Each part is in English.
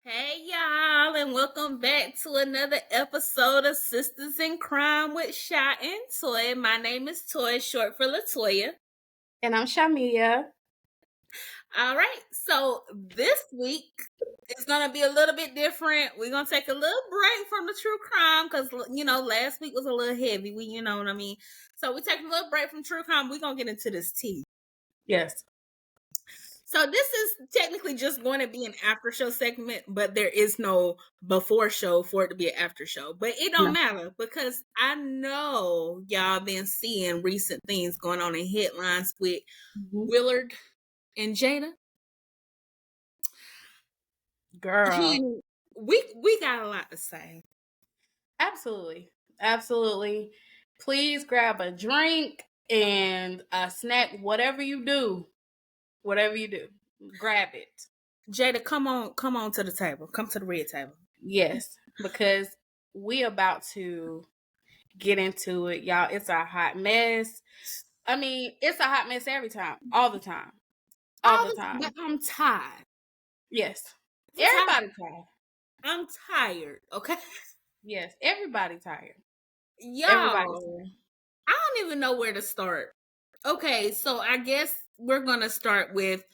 Hey y'all, and welcome back to another episode of Sisters in Crime with Shi and Toy. My name is Toy, short for Latoya. And I'm Shamia. All right, so this week it's gonna be a little bit different. We're gonna take a little break from the true crime because last week was a little heavy. You know what I mean. So we're taking a little break from true crime. We're gonna get into this tea. Yes. So this is technically just going to be an after show segment, but there is no before show for it to be an after show. But it don't matter because I know y'all been seeing recent things going on in headlines with Willard and Jada. Girl. We got a lot to say. Absolutely. Absolutely. Please grab a drink and a snack, whatever you do. Whatever you do. Grab it. Jada, come on to the table. Come to the red table. Yes, because we about to get into it, y'all. It's a hot mess. I mean, it's a hot mess every time. All the time. All the time. But I'm tired. Yes. Everybody tired. I'm tired, okay? Yes, everybody tired. Y'all, I don't even know where to start. Okay, so I guess we're going to start with,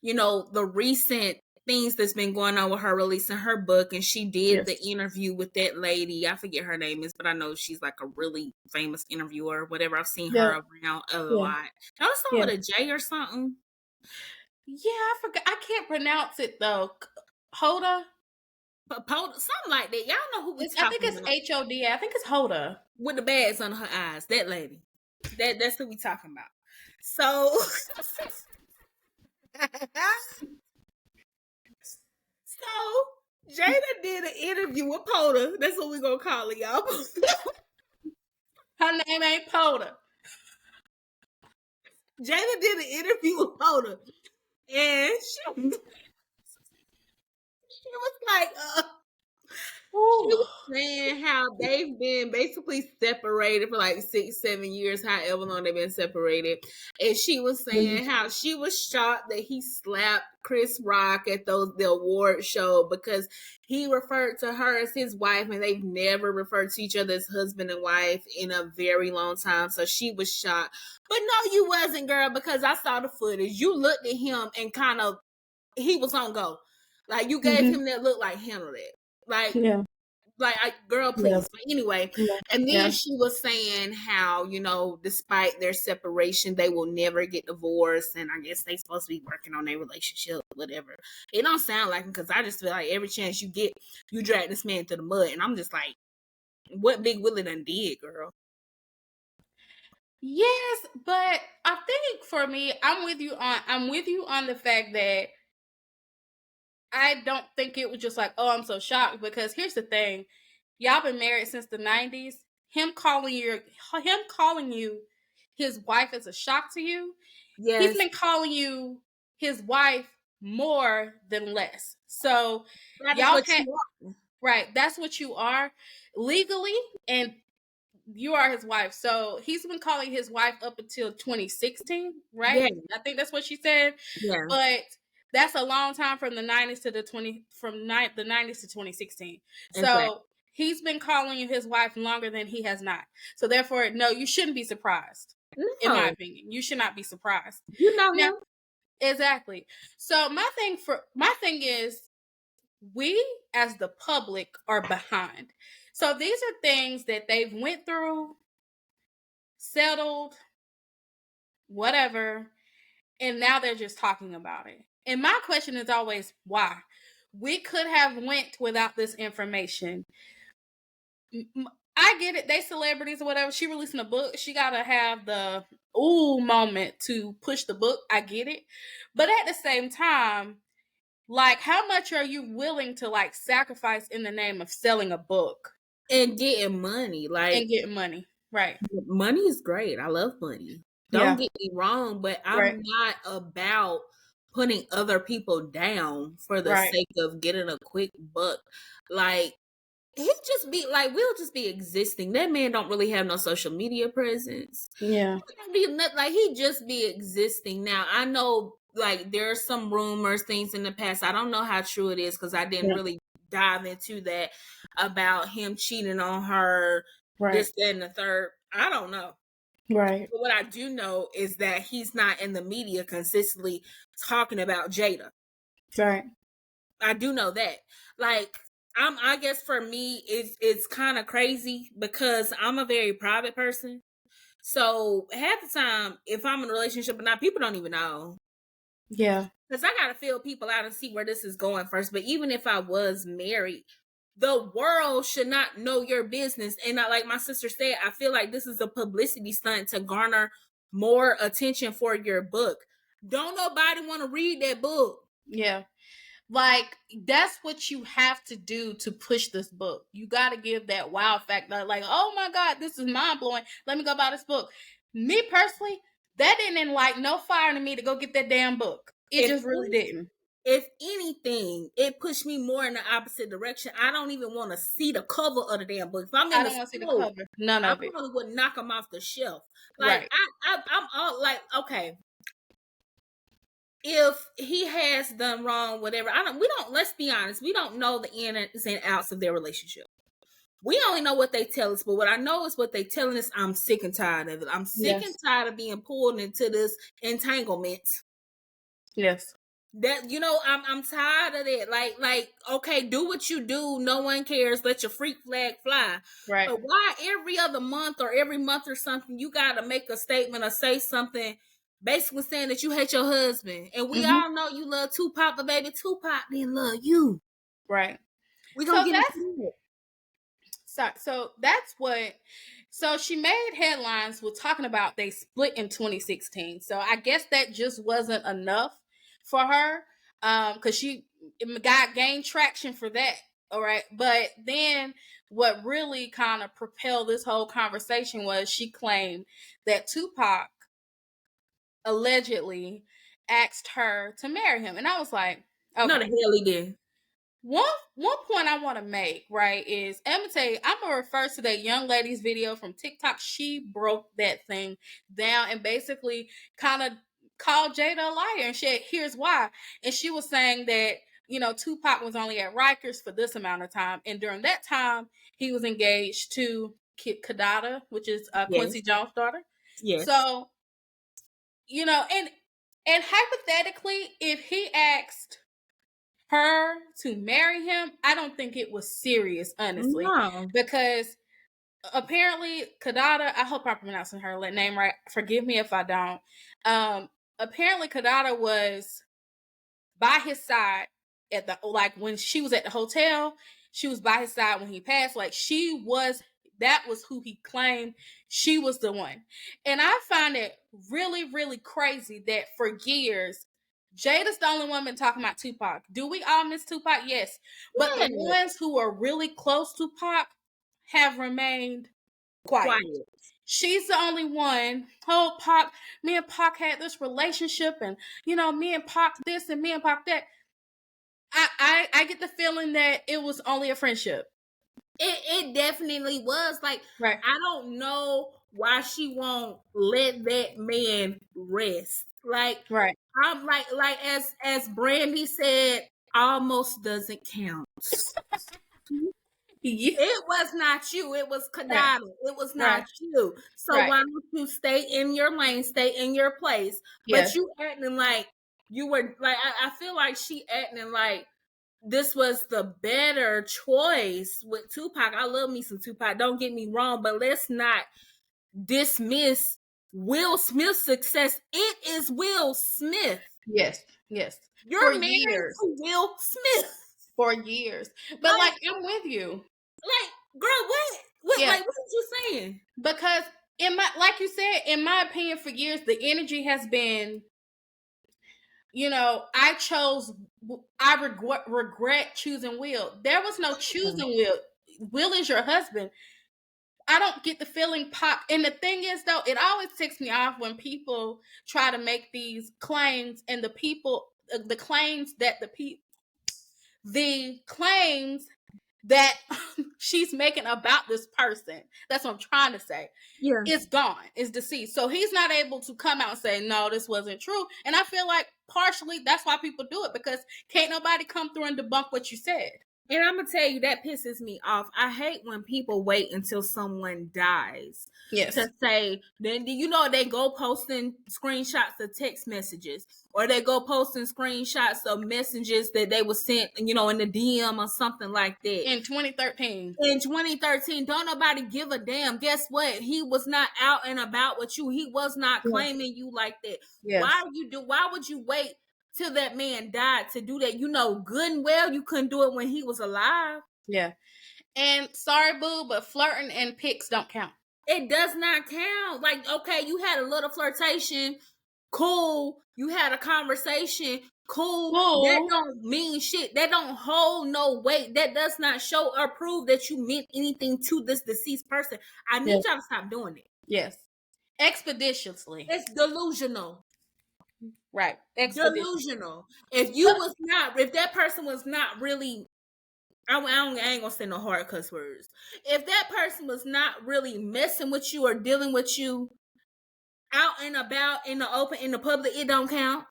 the recent things that's been going on with her releasing her book. And she did the interview with that lady. I forget her name is, but I know she's like a really famous interviewer or whatever. I've seen her around a lot. That was something with a J or something. Yeah, I forgot. I can't pronounce it though. Hoda? Something like that. Y'all know who we're talking about. I think it's H-O-D. I think it's Hoda. With the bags under her eyes. That lady. That's who we talking about. So... So Jada did an interview with Poda. That's what we're gonna call it, y'all. Her name ain't Poda. Jada did an interview with Poda, and she was like, she was saying how they've been basically separated for like 6-7 years, however long they've been separated. And she was saying how she was shocked that he slapped Chris Rock at the award show because he referred to her as his wife and they've never referred to each other as husband and wife in a very long time. So she was shocked. But no, you wasn't, girl, because I saw the footage. You looked at him and kind of, he was on go. Like, you gave him that look like, handle it. Like, girl, please. Yeah. But anyway, and then she was saying how, despite their separation, they will never get divorced. And I guess they supposed to be working on their relationship, whatever. It don't sound like them because I just feel like every chance you get, you drag this man through the mud. And I'm just like, what Big Willie done did, girl? Yes, but I think for me, I'm with you on the fact that I don't think it was just like, oh, I'm so shocked, because here's the thing. Y'all been married since the 90s. Him calling you his wife is a shock to you. Yes. He's been calling you his wife more than less. So y'all can't, right, that's what you are legally, and you are his wife. So he's been calling his wife up until 2016, right? Yeah. I think that's what she said. Yeah. But that's a long time from the 90s to the 90s to 2016. Exactly. So he's been calling you his wife longer than he has not. So therefore, no, you shouldn't be surprised. No. In my opinion, you should not be surprised. Now, exactly. So my thing is, we as the public are behind. So these are things that they've went through, settled, whatever, and now they're just talking about it. And my question is always, why? We could have went without this information. I get it. They celebrities or whatever. She releasing a book. She got to have the ooh moment to push the book. I get it. But at the same time, like, how much are you willing to, like, sacrifice in the name of selling a book? And getting money. And getting money. Right. Money is great. I love money. Don't get me wrong, but I'm not about putting other people down for the sake of getting a quick buck. Like, we'll just be existing. That man don't really have no social media presence. Yeah. He just be existing. Now, I know, like, there are some rumors, things in the past. I don't know how true it is because I didn't really dive into that about him cheating on her, this, that, and the third. I don't know. Right. But what I do know is that he's not in the media consistently talking about Jada. Right. I do know that. Like, I guess for me, it's kind of crazy because I'm a very private person. So half the time, if I'm in a relationship or not, people don't even know. Yeah. Because I gotta feel people out and see where this is going first. But even if I was married, the world should not know your business. And like my sister said, I feel like this is a publicity stunt to garner more attention for your book. Don't nobody want to read that book. Yeah. Like, that's what you have to do to push this book. You got to give that wow factor. Like, oh my God, this is mind blowing. Let me go buy this book. Me personally, that didn't light no fire to me to go get that damn book. It just really didn't. If anything, it pushed me more in the opposite direction. I don't even want to see the cover of the damn book. If I'm in I don't want to see the cover. None of it. I probably would knock them off the shelf. Like, right. I'm all like, okay, if he has done wrong, whatever, let's be honest, we don't know the ins and outs of their relationship. We only know what they tell us, but what I know is what they telling us. I'm sick and tired of it. I'm sick and tired of being pulled into this entanglement. Yes. That, I'm tired of it. Like, okay, do what you do. No one cares. Let your freak flag fly. Right. But why every other month or every month or something, you got to make a statement or say something basically saying that you hate your husband. And we all know you love Tupac, but baby, Tupac didn't love you. Right. We're going to get into it. So that's what. So she made headlines with talking about they split in 2016. So I guess that just wasn't enough for her, because she gained traction for that. All right, but then what really kind of propelled this whole conversation was she claimed that Tupac allegedly asked her to marry him, and I was like, okay. No, the hell he did. One point I want to make, right, is I'm gonna tell you, I'm gonna refer to that young lady's video from TikTok. She broke that thing down and basically kind of called Jada a liar and said, here's why. And she was saying that, Tupac was only at Rikers for this amount of time, and during that time he was engaged to Kadada, which is Quincy Jones' daughter. Yes. So, and hypothetically, if he asked her to marry him, I don't think it was serious, honestly. No. Because apparently Kadada, I hope I'm pronouncing her name right. Forgive me if I don't. Apparently Kadada was by his side at when she was at the hotel, she was by his side when he passed. Like, that was who he claimed she was the one. And I find it really, really crazy that for years, Jada's the only one been talking about Tupac. Do we all miss Tupac? Yes. But the ones who are really close to Pac have remained quiet. She's the only one. Oh, Pac, me and Pac had this relationship, and me and Pac this and me and Pac that. I get the feeling that it was only a friendship. It definitely was. Like, right. I don't know why she won't let that man rest. Like, right. I'm like as Brandy said, almost doesn't count. It was not you. It was Kadada. Right. It was not you. So why don't you stay in your lane, stay in your place? But you acting like you were like, I feel like she acting like this was the better choice with Tupac. I love me some Tupac. Don't get me wrong, but let's not dismiss Will Smith's success. It is Will Smith. Yes. You're married to Will Smith for years. But I'm with you. Like, girl, what? Like, what are you saying? Because like you said, in my opinion, for years the energy has been, I regret choosing Will. There was no choosing Will. Will is your husband. I don't get the feeling Pac. And the thing is, though, it always ticks me off when people try to make these claims, and the claims that she's making about this person. That's what I'm trying to say. Yeah. It's gone. It's deceased. So he's not able to come out and say, no, this wasn't true. And I feel like partially that's why people do it, because can't nobody come through and debunk what you said. And I'm gonna tell you that pisses me off. I hate when people wait until someone dies to say. Then you know they go posting screenshots of text messages, or they go posting screenshots of messages that they were sent, in the DM or something like that. In 2013. In 2013, don't nobody give a damn. Guess what? He was not out and about with you. He was not claiming you like that. Yes. Why would you wait till that man died to do that? You know good and well you couldn't do it when he was alive. Yeah. And sorry, boo, but flirting and pics don't count. It does not count. Like, okay, you had a little flirtation, cool. You had a conversation, cool. That don't mean shit. That don't hold no weight. That does not show or prove that you meant anything to this deceased person. I need y'all to stop doing it. Yes. Expeditiously. It's delusional. Right. Delusional. If that person was not really, I ain't gonna say no hard cuss words. If that person was not really messing with you or dealing with you out and about in the open, in the public, it don't count.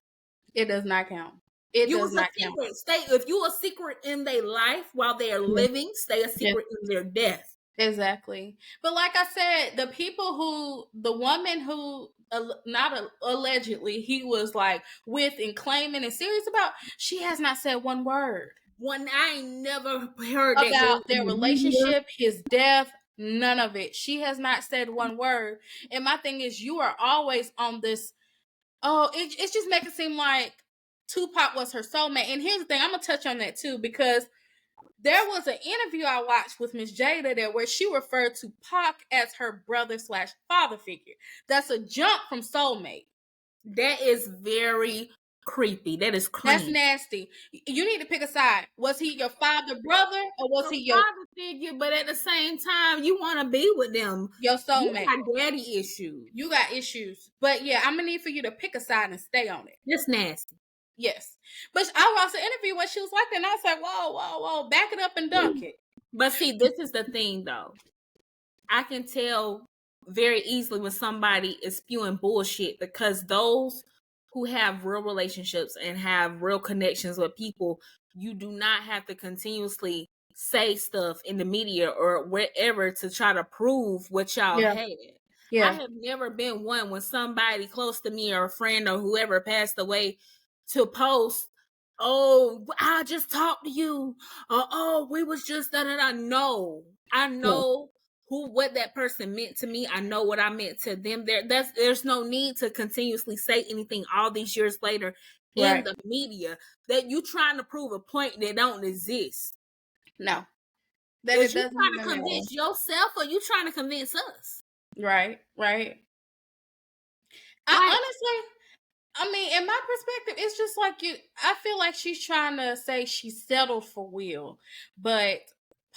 It does not count. It does not count. If you a secret in their life while they are living, stay a secret in their death. Exactly. But like I said, the woman who not allegedly he was like with and claiming and serious about, she has not said one word. I ain't never heard about their relationship, his death, none of it. She has not said one word. And my thing is, you are always on this. Oh, it's just making it seem like Tupac was her soulmate. And here's the thing, I'm gonna touch on that too, because there was an interview I watched with Miss Jada there where she referred to Pac as her brother/father figure. That's a jump from soulmate. That is very creepy. That is creepy. That's nasty. You need to pick a side. Was he your father brother, or was he your father figure? But at the same time, you want to be with them. Your soulmate. You got daddy issues. You got issues. But yeah, I'm gonna need for you to pick a side and stay on it. It's nasty. Yes. But I watched an interview where she was like that, and I was like, whoa, back it up and dunk it. But see, this is the thing though. I can tell very easily when somebody is spewing bullshit, because those who have real relationships and have real connections with people, you do not have to continuously say stuff in the media or wherever to try to prove what y'all had. Yeah. I have never been one when somebody close to me or a friend or whoever passed away to post, oh, I just talked to you, or oh, we was just da-da-da. No, I know what that person meant to me. I know what I meant to them. There's no need to continuously say anything all these years later in the media that you trying to prove a point that don't exist. No, that is you trying to convince yourself, or you trying to convince us? Right. Honestly, I mean, in my perspective, it's just like I feel like she's trying to say she settled for Will, but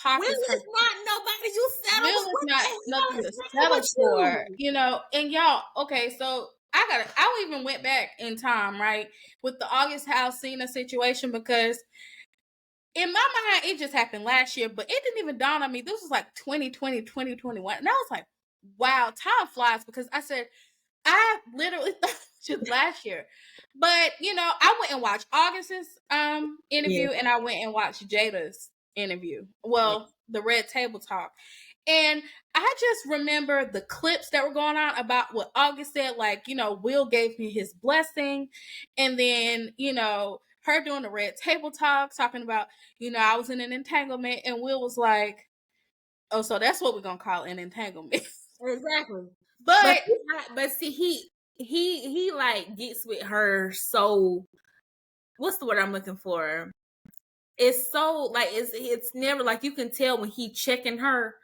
Will is not nobody you settled. Will is not nothing to settle for, And y'all, okay, so I even went back in time, right, with the August Alsina situation, because in my mind it just happened last year, but it didn't even dawn on me. This was like 2020, 2021, and I was like, wow, time flies, because I said, I literally thought it was last year. But, I went and watched August's interview, and I went and watched Jada's interview. Well, the Red Table Talk. And I just remember the clips that were going on about what August said, like, Will gave me his blessing. And then, her doing the Red Table Talk, talking about, I was in an entanglement, and Will was like, oh, so that's what we're going to call an entanglement. Exactly. But see, he like gets with her, so what's the word I'm looking for? It's so like it's never like, you can tell when he checking her,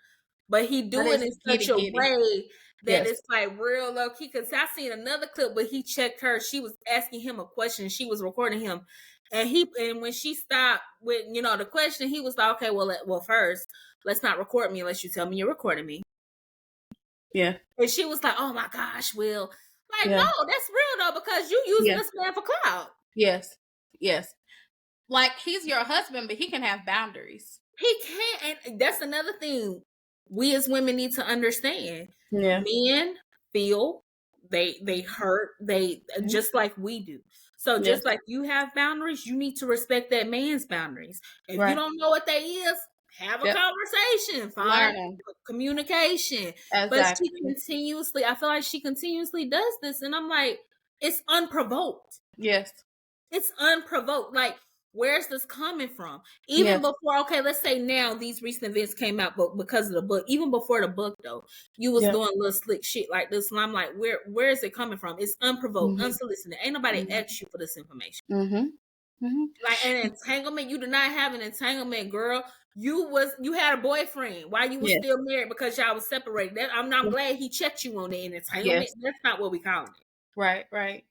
but he do it in such a way that it's like real low key. Because I seen another clip where he checked her. She was asking him a question. She was recording him, and when she stopped with the question, he was like, okay, well first, let's not record me unless you tell me you're recording me. Yeah. And she was like, oh my gosh, Will. Like, no, that's real though, because you using this man for clout. Yes. Like, he's your husband, but he can have boundaries. He can, and that's another thing we as women need to understand. Yeah. Men feel, they hurt, they just like we do. So just like you have boundaries, you need to respect that man's boundaries. If you don't know what that is, have a conversation, find communication. Exactly. But she continuously, I feel like she continuously does this, and I'm like, it's unprovoked. Yes. It's unprovoked. Like, where's this coming from? Even before, okay, let's say now these recent events came out, but because of the book, even before the book though, you was doing little slick shit like this, and I'm like, where is it coming from? It's unprovoked, unsolicited. Ain't nobody asked you for this information. Like an entanglement, you did not have an entanglement, girl. You had a boyfriend while you was still married because y'all was separated. I'm not glad he checked you on the entanglement. That's not what we call it. Right.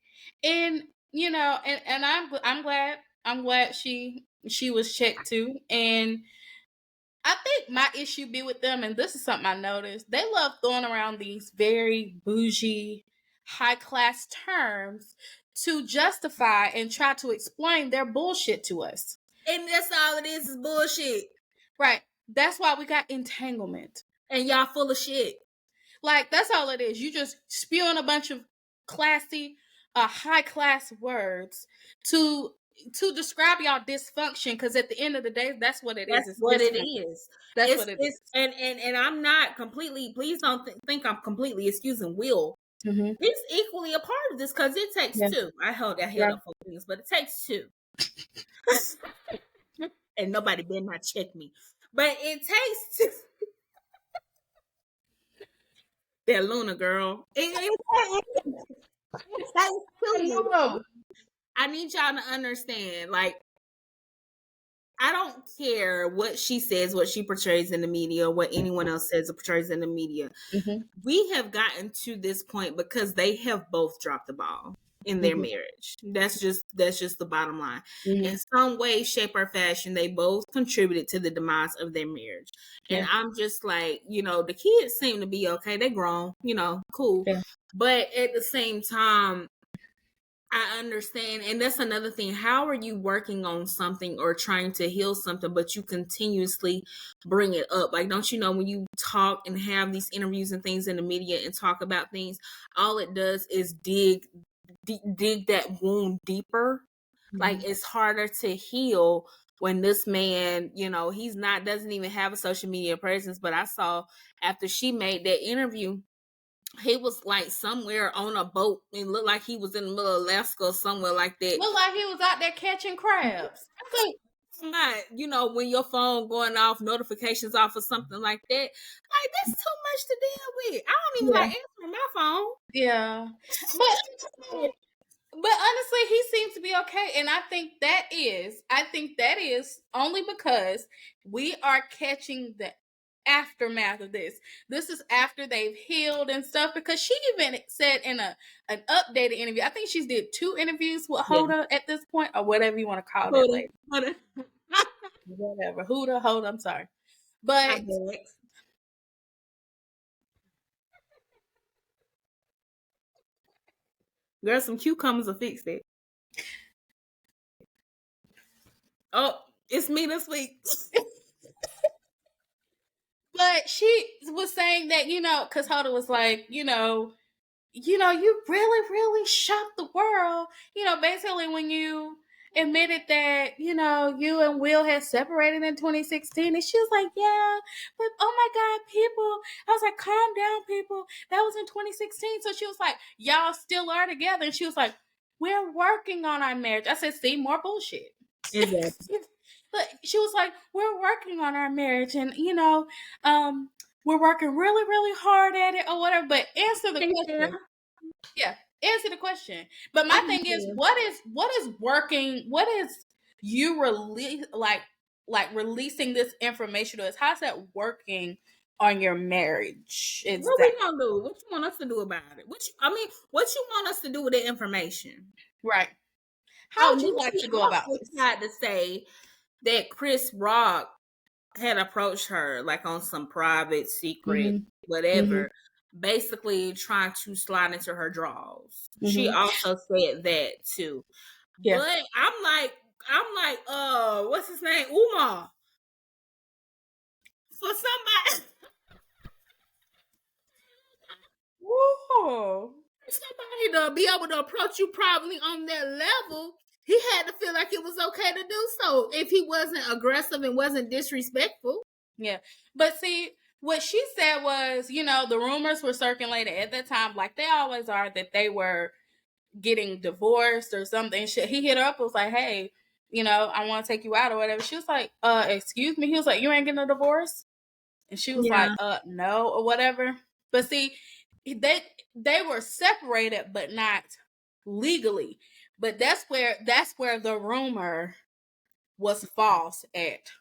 And you know, and I'm glad she was checked too. And I think my issue be with them, and this is something I noticed, they love throwing around these very bougie, high class terms to justify and try to explain their bullshit to us. And that's all it is bullshit. Right. That's why we got entanglement. And y'all full of shit. Like, that's all it is. You just spewing a bunch of classy, high class words to describe y'all dysfunction, because at the end of the day, that's what it is. That's what it is. That's what it is. And I'm not completely, please don't think I'm completely excusing Will. He's equally a part of this because it takes two. I held that head up for things, but it takes two. And nobody better not check me. But it takes two. That Luna girl. It takes two. I need y'all to understand, like, I don't care what she says, what she portrays in the media, what anyone else says or portrays in the media. We have gotten to this point because they have both dropped the ball in their marriage. That's just the bottom line. In some way, shape, or fashion, they both contributed to the demise of their marriage. And I'm just like, you know, the kids seem to be okay. They grown, you know, cool. But at the same time, I understand. And that's another thing. How are you working on something or trying to heal something, but you continuously bring it up? Like, don't you know, when you talk and have these interviews and things in the media and talk about things, all it does is dig that wound deeper. Like, it's harder to heal when this man, you know, doesn't even have a social media presence. But I saw after she made that interview, he was like somewhere on a boat and looked like he was in the middle of Alaska or somewhere like that. Looked like he was out there catching crabs. Not, you know, when your phone going off, notifications off or something like that. Like, that's too much to deal with. I don't even like answering my phone. Yeah. But honestly, he seems to be okay. And I think that is only because we are catching the aftermath of this. This is after they've healed and stuff, because she even said in an updated interview, I think she's did 2 interviews with Hoda at this point, or whatever you want to call that lady. Whatever. Hoda, I'm sorry. But girl, some cucumbers will fix it. Oh, it's me this week. But she was saying that, you know, because Hoda was like, you know, you really, really shocked the world. You know, basically when you admitted that, you know, you and Will had separated in 2016. And she was like, yeah, but oh my God, people. I was like, calm down, people. That was in 2016. So she was like, y'all still are together. And she was like, we're working on our marriage. I said, see, more bullshit. Exactly. But she was like, we're working on our marriage, and you know, we're working really, really hard at it, or whatever. But answer the question. Yeah, answer the question. But my thing is, what is working? What is you release like releasing this information to us? How's that working on your marriage? Exactly. What we gonna do? What you want us to do about it? What you want us to do with the information? Right. How would you like to go about this? I tried to say that Chris Rock had approached her like on some private, secret, whatever, basically trying to slide into her drawers. She also said that too. Yeah. But I'm like, what's his name? Umar. For somebody. Whoa. somebody to be able to approach you probably on that level, he had to feel like it was okay to do so if he wasn't aggressive and wasn't disrespectful. Yeah. But see, what she said was, the rumors were circulating at that time, like they always are, that they were getting divorced or something. He hit her up and was like, hey, I want to take you out or whatever. She was like, excuse me. He was like, you ain't getting a divorce? And she was like, no, or whatever. But see, they were separated, but not legally. But that's where the rumor was false at.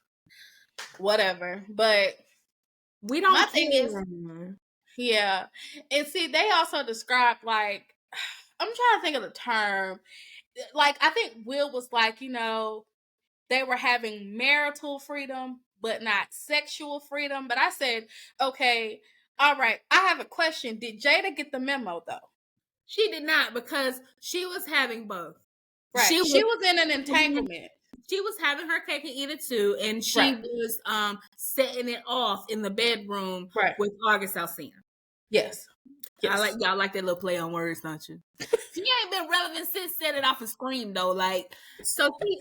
Whatever. But we don't. My thing is, yeah. And see, they also described, like, I'm trying to think of the term. Like, I think Will was like, they were having marital freedom, but not sexual freedom. But I said, okay, all right, I have a question. Did Jada get the memo, though? She did not, because she was having both. Right. She was in an entanglement. She was having her cake and eat it too, and she was setting it off in the bedroom with August Alsina. Yes. Y'all like that little play on words, don't you? She ain't been relevant since set it off a screen though. Like, so she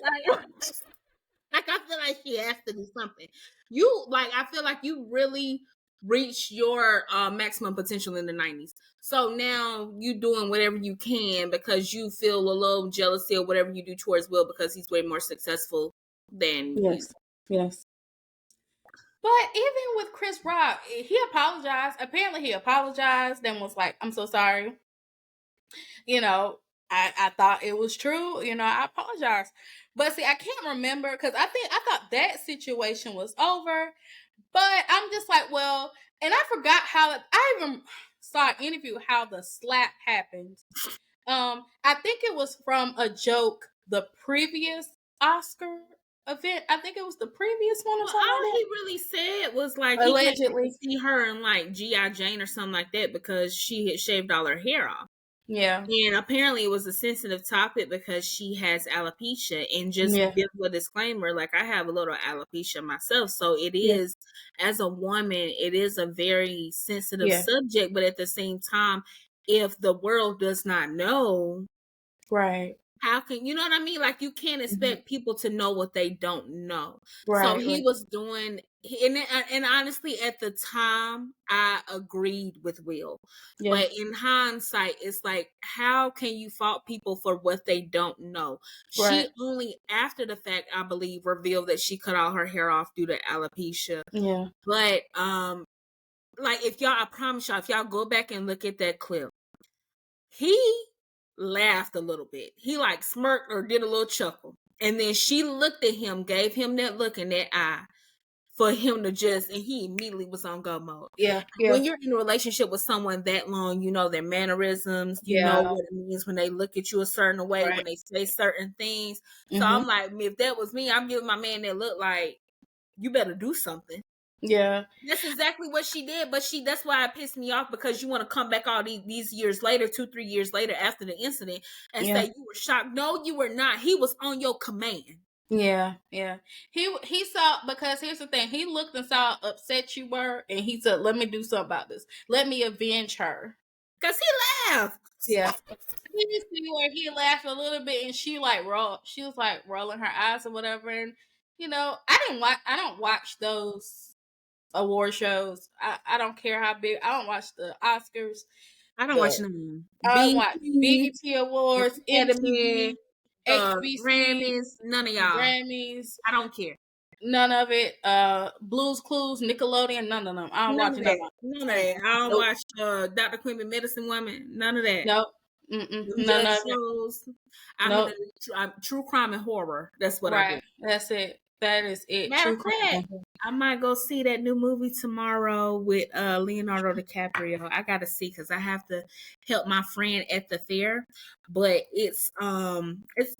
like I feel like she has to do something. I feel like you really reached your maximum potential in the 90s. So now you doing whatever you can because you feel a little jealousy or whatever you do towards Will because he's way more successful than you. Yes. But even with Chris Rock, he apologized. Apparently he apologized and was like, I'm so sorry. I thought it was true. I apologize. But see, I can't remember because I thought that situation was over. But I'm just like, well, and I forgot how I even saw an interview how the slap happened. I think it was from a joke the previous Oscar event. I think it was the previous one or something. All he really said was like allegedly he see her in like G.I. Jane or something like that because she had shaved all her hair off. Yeah. And apparently it was a sensitive topic because she has alopecia. And just give a disclaimer, like I have a little alopecia myself. So it is, as a woman, it is a very sensitive subject. But at the same time, if the world does not know, right, how can you know what I mean? Like you can't expect people to know what they don't know. Right, so he was doing, and honestly, at the time, I agreed with Will. Yeah. But in hindsight, it's like, how can you fault people for what they don't know? Right. She only after the fact, I believe, revealed that she cut all her hair off due to alopecia. Yeah. But like I promise y'all, if y'all go back and look at that clip, he laughed a little bit. He like smirked or did a little chuckle. And then she looked at him, gave him that look in that eye for him to just, and he immediately was on go mode. Yeah. When you're in a relationship with someone that long, you know their mannerisms, you know what it means when they look at you a certain way, when they say certain things. So I'm like, if that was me, I'm giving my man that look like, you better do something. Yeah. That's exactly what she did, but that's why it pissed me off, because you want to come back all these years later, 2-3 years later after the incident, and say you were shocked. No, you were not. He was on your command. Yeah. He saw, because here's the thing, he looked and saw how upset you were, and he said, let me do something about this. Let me avenge her. Because he laughed. Yeah. You see where he laughed a little bit, and she was like rolling her eyes or whatever, and I don't watch those award shows. I don't care how big. I don't watch the Oscars. I don't watch them. I don't watch BET Awards, MTV, HBC, Grammys. None of y'all. Grammys. I don't care. None of it. Blues Clues, Nickelodeon. None of them. I don't watch none of that. I don't watch Dr. Quimby, Medicine Woman. None of that. Nope. None of shows. I'm true crime and horror. That's what I do. That's it. That is it. Matter of fact, I might go see that new movie tomorrow with Leonardo DiCaprio. I gotta see, because I have to help my friend at the fair. But it's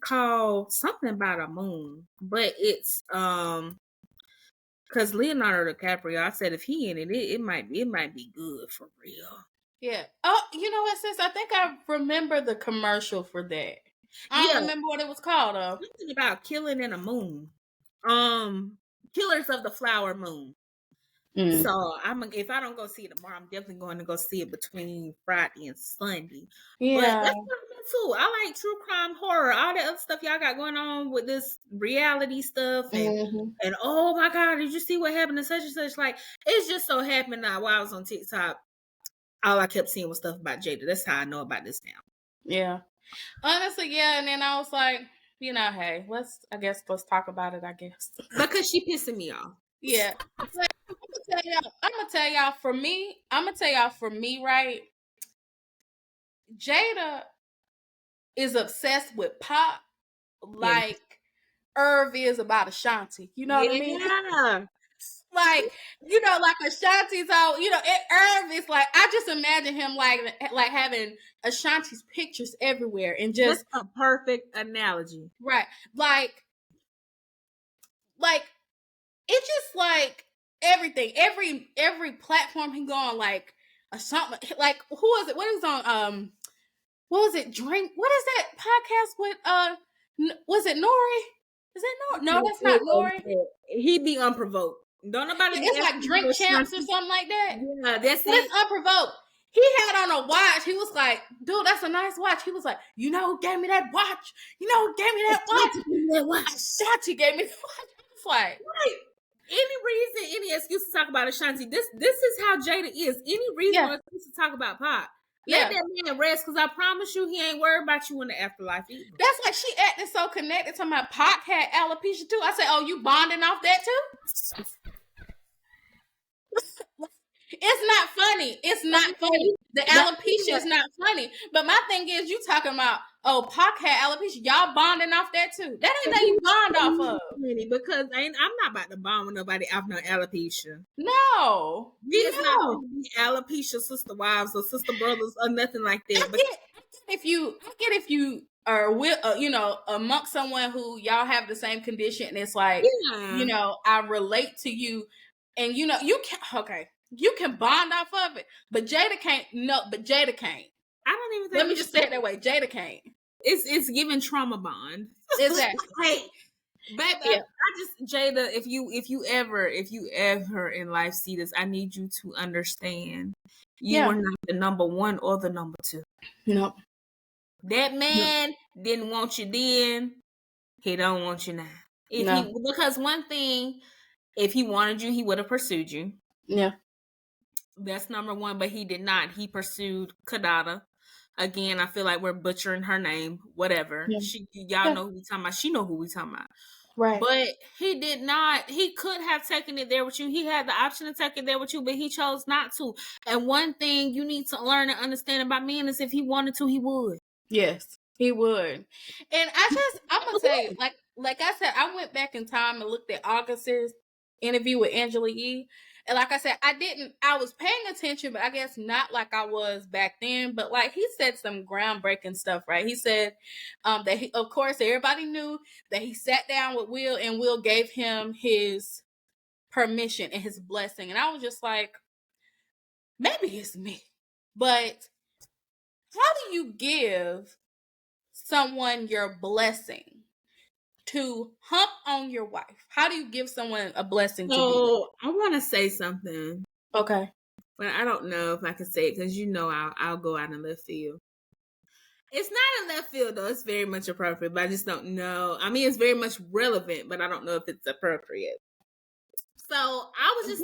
called something about a moon. But it's because Leonardo DiCaprio, I said if he in it, it might be good for real. Yeah. Oh, you know what, sis? I think I remember the commercial for that. I don't remember what it was called. Something about killing in a moon. Killers of the Flower Moon. So if I don't go see it tomorrow, I'm definitely going to go see it between Friday and Sunday. But Yeah. that's what I'm into. I like true crime, horror, all that other stuff y'all got going on with this reality stuff, and oh my God, did you see what happened to such and such? Like, it's just so happened that while I was on TikTok, all I kept seeing was stuff about Jada. That's how I know about this now. Yeah. Honestly, yeah. And then I was like, hey, let's talk about it, I guess. Because she pissing me off. Yeah. Like, I'm gonna tell y'all for me, right? Jada is obsessed with pop like Irv is about Ashanti. You know what I mean? Like, like Ashanti's all, Irv is like, I just imagine him like having Ashanti's pictures everywhere and just that's a perfect analogy. Right. Like it's just like everything, every platform he go on, like something like who is it? What is on what was it? Drink. What is that podcast with was it Nori? Is that Nori? No, that's not Nori. He be unprovoked. Don't nobody. It's like Drink Champs or something like that. Yeah, that's it. Unprovoked. He had on a watch. He was like, "Dude, that's a nice watch." He was like, "You know who gave me that watch? You know who gave me that watch? Ashanti gave me that watch." It's like, right. Any reason, any excuse to talk about Ashanti. This is how Jada is. Any reason or excuse to talk about Pop. Let that man rest, because I promise you he ain't worried about you in the afterlife either. That's like she acting so connected to my Pac had alopecia too. I said, "Oh, you bonding off that too?" It's not funny. It's not funny. The alopecia is not funny. But my thing is, you talking about, oh, Pac had alopecia. Y'all bonding off that too. That ain't that you bond off of. Because I'm not about to bond with nobody off no alopecia. No. It's not going to be alopecia sister wives or sister brothers or nothing like that. I get if you are with, amongst someone who y'all have the same condition, and it's like, I relate to you, and you can, okay. You can bond off of it, but Jada can't. No, but Jada can't. I don't even think. Let me just say it that way. Jada can't. It's giving trauma bond. Exactly. Hey, baby, I just Jada. If you ever in life see this, I need you to understand. You are not the number one or the number two. Nope. That man didn't want you then. He don't want you now. Because one thing, if he wanted you, he would have pursued you. Yeah. That's number one, but he did not. He pursued Kadada. Again, I feel like we're butchering her name. Whatever. Yeah. Y'all know who we talking about. She know who we talking about. Right. But he did not. He could have taken it there with you. He had the option to take it there with you, but he chose not to. And one thing you need to learn and understand about men is if he wanted to, he would. Yes, he would. And I'm gonna tell you, like I said, I went back in time and looked at August's interview with Angela Yee. And like I said, I was paying attention, but I guess not like I was back then. But like he said some groundbreaking stuff, right? He said that he, of course, everybody knew that he sat down with Will and Will gave him his permission and his blessing. And I was just like, maybe it's me. But how do you give someone your blessing to hump on your wife? How do you give someone a blessing to do that? I want to say something. Okay. But I don't know if I can say it because I'll go out in left field. It's not in left field though. It's very much appropriate, but I just don't know. I mean, it's very much relevant, but I don't know if it's appropriate. So I was just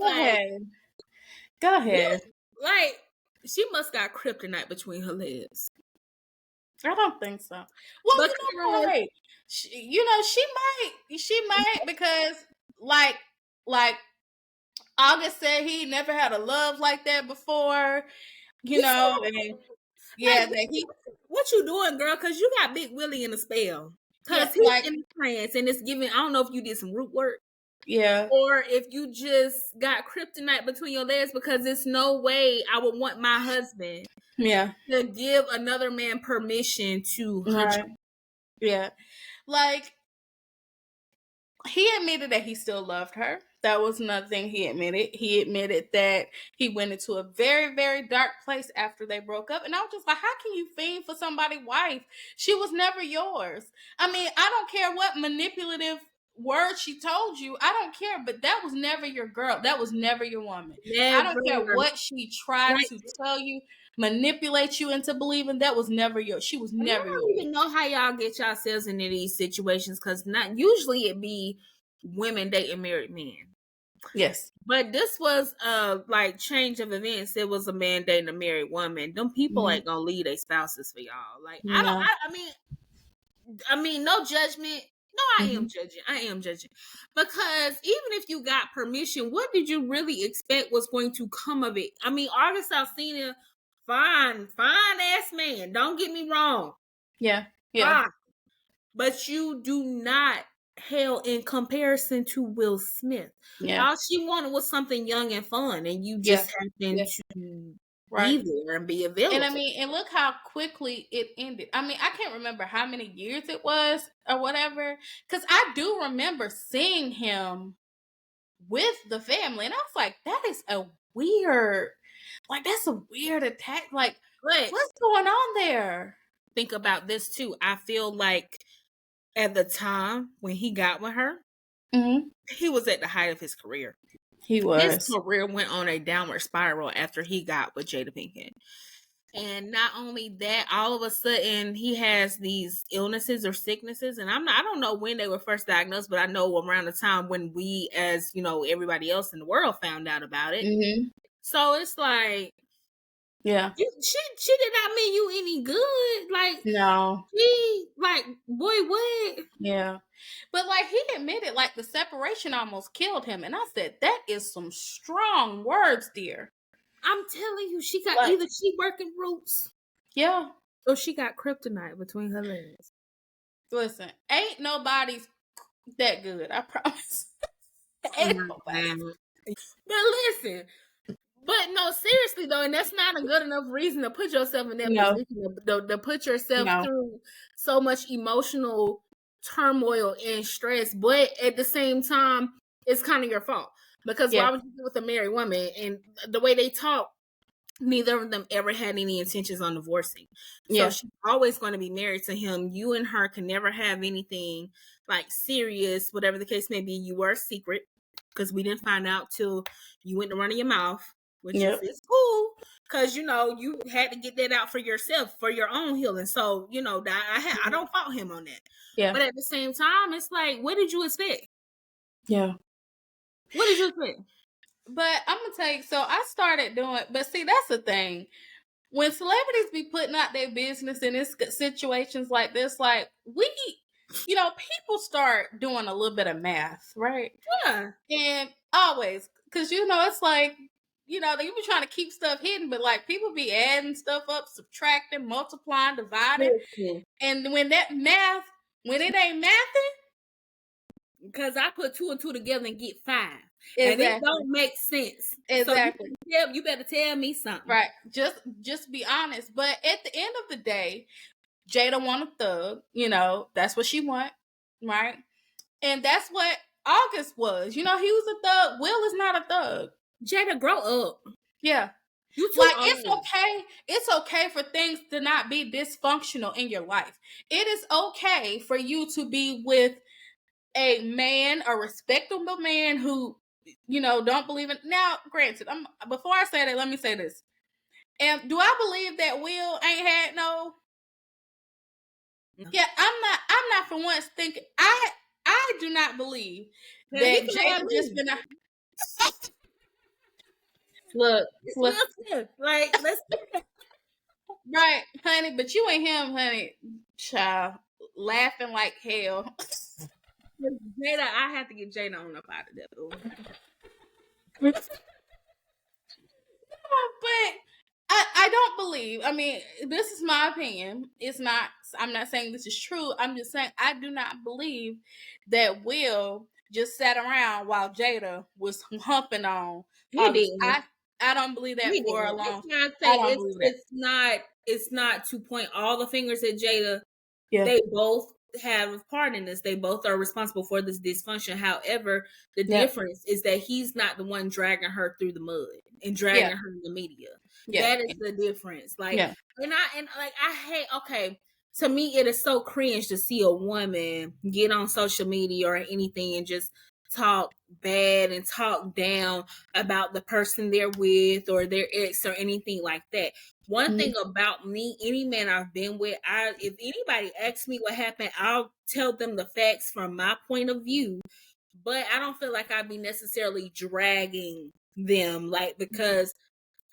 Go ahead. Like, she must got kryptonite between her legs. I don't think so. Well, she might because like August said he never had a love like that before, and that he. What you doing, girl? Because you got Big Willie in a spell. Because he's in trance and it's giving. I don't know if you did some root work. Yeah. Or if you just got kryptonite between your legs, because there's no way I would want my husband to give another man permission to hunt you. Yeah. Like, he admitted that he still loved her. That was another thing he admitted. He admitted that he went into a very, very dark place after they broke up. And I was just like, how can you fiend for somebody's wife? She was never yours. I mean, I don't care what manipulative words she told you, I don't care, but that was never your girl. That was never your woman. Never. I don't care what she tried to tell you, manipulate you into believing. That was never she was never I yours. don't even know how y'all get yourselves into these situations, because not usually it be women dating married men. Yes. But this was like change of events. It was a man dating a married woman. Them people ain't gonna leave their spouses for y'all. Like, No. I mean, no judgment. No, I am judging. I am judging. Because even if you got permission, what did you really expect was going to come of it? I mean, August Alsina, fine ass man. Don't get me wrong. Yeah. Yeah. Fine. But you do not hell in comparison to Will Smith. Yeah. All she wanted was something young and fun, and you just happened to be there and be available. And I mean, and look how quickly it ended. I mean, I can't remember how many years it was or whatever, because I do remember seeing him with the family, and I was like, that is a weird, like, that's a weird attack. Like, but what's going on there? Think about this too. I feel like at the time when he got with her, he was at the height of his career. He was. His career went on a downward spiral after he got with Jada Pinkett. And not only that, all of a sudden he has these illnesses or sicknesses. And I don't know when they were first diagnosed, but I know around the time when we, as you know, everybody else in the world found out about it. So it's like, yeah, she did not mean you any good. Like, no, she, like, boy, what? Yeah. But like, he admitted, like, the separation almost killed him. And I said, that is some strong words, dear. I'm telling you, she got either she working roots. Yeah. Or she got kryptonite between her legs. Listen, ain't nobody's that good, I promise. Ain't nobody. But listen, but no, seriously though, and that's not a good enough reason to put yourself in that position, to put yourself through so much emotional turmoil and stress. But at the same time, it's kind of your fault. Because why would you be with a married woman? And the way they talk, neither of them ever had any intentions on divorcing. So she's always going to be married to him. You and her can never have anything like serious, whatever the case may be. You were a secret because we didn't find out till you went to running your mouth, which is cool because, you know, you had to get that out for yourself, for your own healing. So, you know, I don't fault him on that. Yeah. But at the same time, it's like, what did you expect? Yeah. What did you expect? But I'm going to tell you, so I started doing, but see, that's the thing. When celebrities be putting out their business in this situations like this, like, you know, people start doing a little bit of math, right? Yeah. And always, because, you know, it's like, you know, they be trying to keep stuff hidden, but like people be adding stuff up, subtracting, multiplying, dividing. And when that math, when it ain't mathing, because I put 2 and 2 together and get 5. Exactly. And it don't make sense. Exactly. So you better tell me something. Right. Just be honest. But at the end of the day, Jada want a thug. You know, that's what she want. Right. And that's what August was. You know, he was a thug. Will is not a thug. Jada, grow up. Yeah. You too like old. It's okay. It's okay for things to not be dysfunctional in your life. It is okay for you to be with a man, a respectable man who, you know, don't believe in. Now, granted, before I say that, let me say this. And do I believe that Will ain't had no? Yeah, I'm not for once thinking. I do not believe that Jada just been. Look, like let's. Right, honey, but you ain't him, honey. Child, laughing like hell. Jada, I have to get Jada on up out of that. But I don't believe. I mean, this is my opinion. It's not. I'm not saying this is true. I'm just saying I do not believe that Will just sat around while Jada was humping on. I don't believe that for a long time. It's not to point all the fingers at Jada. Yeah. They both have a part in this. They both are responsible for this dysfunction. However, the difference is that he's not the one dragging her through the mud and dragging her in the media. That is the difference. Like, and I hate. Okay, to me, it is so cringe to see a woman get on social media or anything and just talk bad and talk down about the person they're with or their ex or anything like that. One thing about me, any man I've been with, if anybody asks me what happened, I'll tell them the facts from my point of view. But I don't feel like I'd be necessarily dragging them, like, because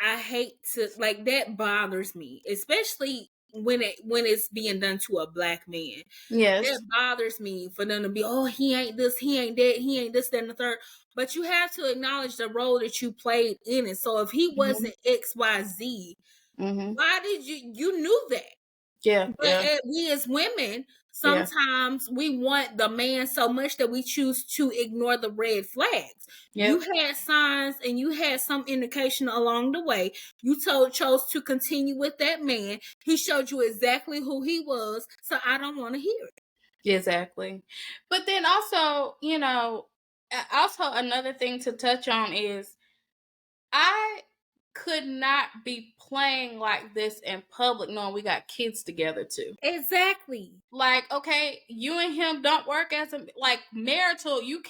I hate to, like, that bothers me, especially when it's being done to a black man. Yes. That bothers me for them to be, oh, he ain't this, he ain't that, he ain't this, that, and the third. But you have to acknowledge the role that you played in it. So if he wasn't XYZ, why did you knew that? Yeah. But we as women, sometimes we want the man so much that we choose to ignore the red flags. You had signs and you had some indication along the way. You chose to continue with that man. He showed you exactly who he was, so I don't want to hear it. Exactly. But then also, also another thing to touch on is I could not be playing like this in public knowing we got kids together too. Exactly. Like, okay, you and him don't work as a, like, marital, you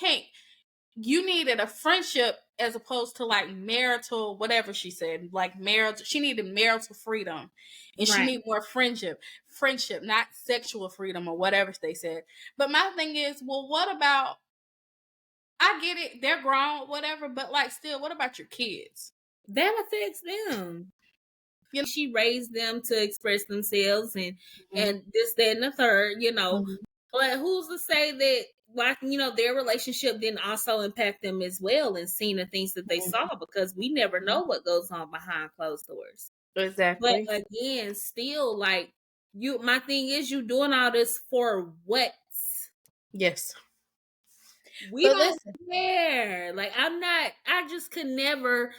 needed a friendship as opposed to like marital, whatever she said, like marital, she needed marital freedom and she needed more friendship, not sexual freedom or whatever they said. But my thing is, well, what about, I get it, they're grown, whatever, but like still, what about your kids? That affects them. She raised them to express themselves and this, that, and the third, But who's to say that, like, their relationship didn't also impact them as well and seeing the things that they saw, because we never know what goes on behind closed doors. Exactly. But again, still, like, my thing is, you doing all this for what? Yes. We don't care. Like, I just could never.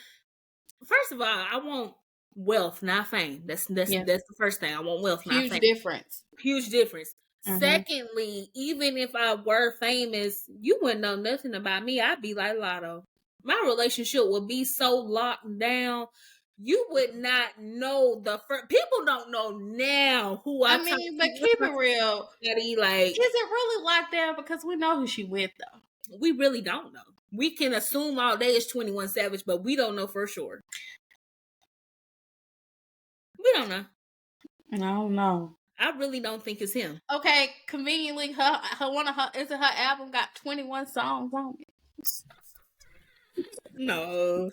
First of all, I want wealth, not fame. That's the first thing. I want wealth, not fame. Huge difference. Secondly, even if I were famous, you wouldn't know nothing about me. I'd be like Lotto. My relationship would be so locked down. You would not know people don't know now who I mean, but keep it real. Like, is it really locked down? Because we know who she with, though. We really don't know. We can assume all day it's 21 Savage, but we don't know for sure. We don't know. I don't know. I really don't think it's him. Okay, conveniently, her album got 21 songs on it. No.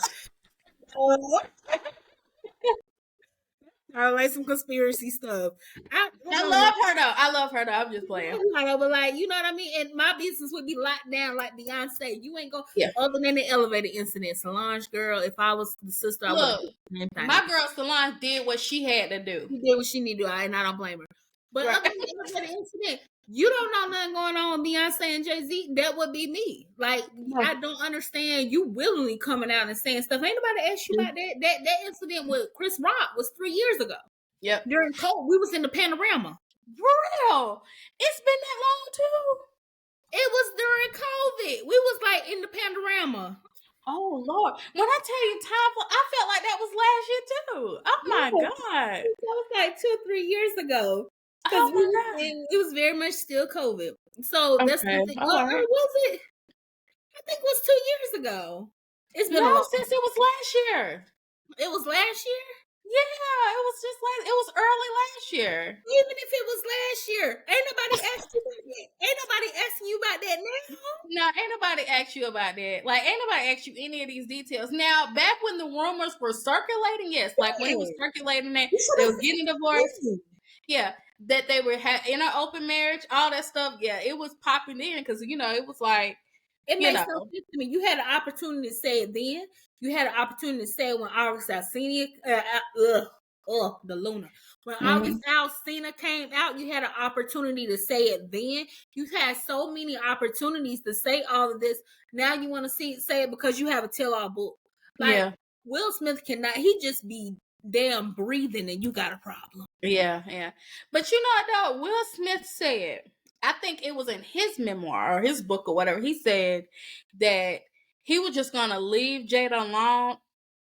I like some conspiracy stuff. I love her though. I'm just playing. But like, you know what I mean? And my business would be locked down like Beyonce. You ain't go other than the elevator incident. Solange, girl, if I was the sister, I would. My girl Solange did what she had to do. She did what she needed to do, and I don't blame her. But other than the elevator incident, you don't know nothing going on with Beyonce and Jay-Z. That would be me. Like, I don't understand you willingly coming out and saying stuff. Ain't nobody asked you about that. That incident with Chris Rock was 3 years ago. Yep. During COVID, we was in the Panorama. For real. It's been that long too. It was during COVID. We was like in the Panorama. Oh Lord. When I tell you I felt like that was last year too. Oh my God. That was like 2 or 3 years ago. Because it was very much still COVID. So that's the thing. Or was it? I think it was 2 years ago. It's been since it was last year. It was last year? Yeah, it was just it was early last year. Even if it was last year, ain't nobody asked you about that. Ain't nobody asking you about that now. No, ain't nobody asked you about that. Like, ain't nobody asked you any of these details. Now, back when the rumors were circulating, yes, like when it was circulating that they were getting divorced. Yeah, that they were in an open marriage, all that stuff. Yeah, it was popping in because it was like it makes no sense to me. You had an opportunity to say it then. You had an opportunity to say it when August Alsina, the Luna. When August Alsina came out, you had an opportunity to say it then. You had so many opportunities to say all of this. Now you want to say it because you have a tell-all book. Like, Will Smith cannot. He just be damn breathing, and you got a problem. Yeah. But you know what though? Will Smith said, I think it was in his memoir or his book or whatever, he said that he was just gonna leave Jada alone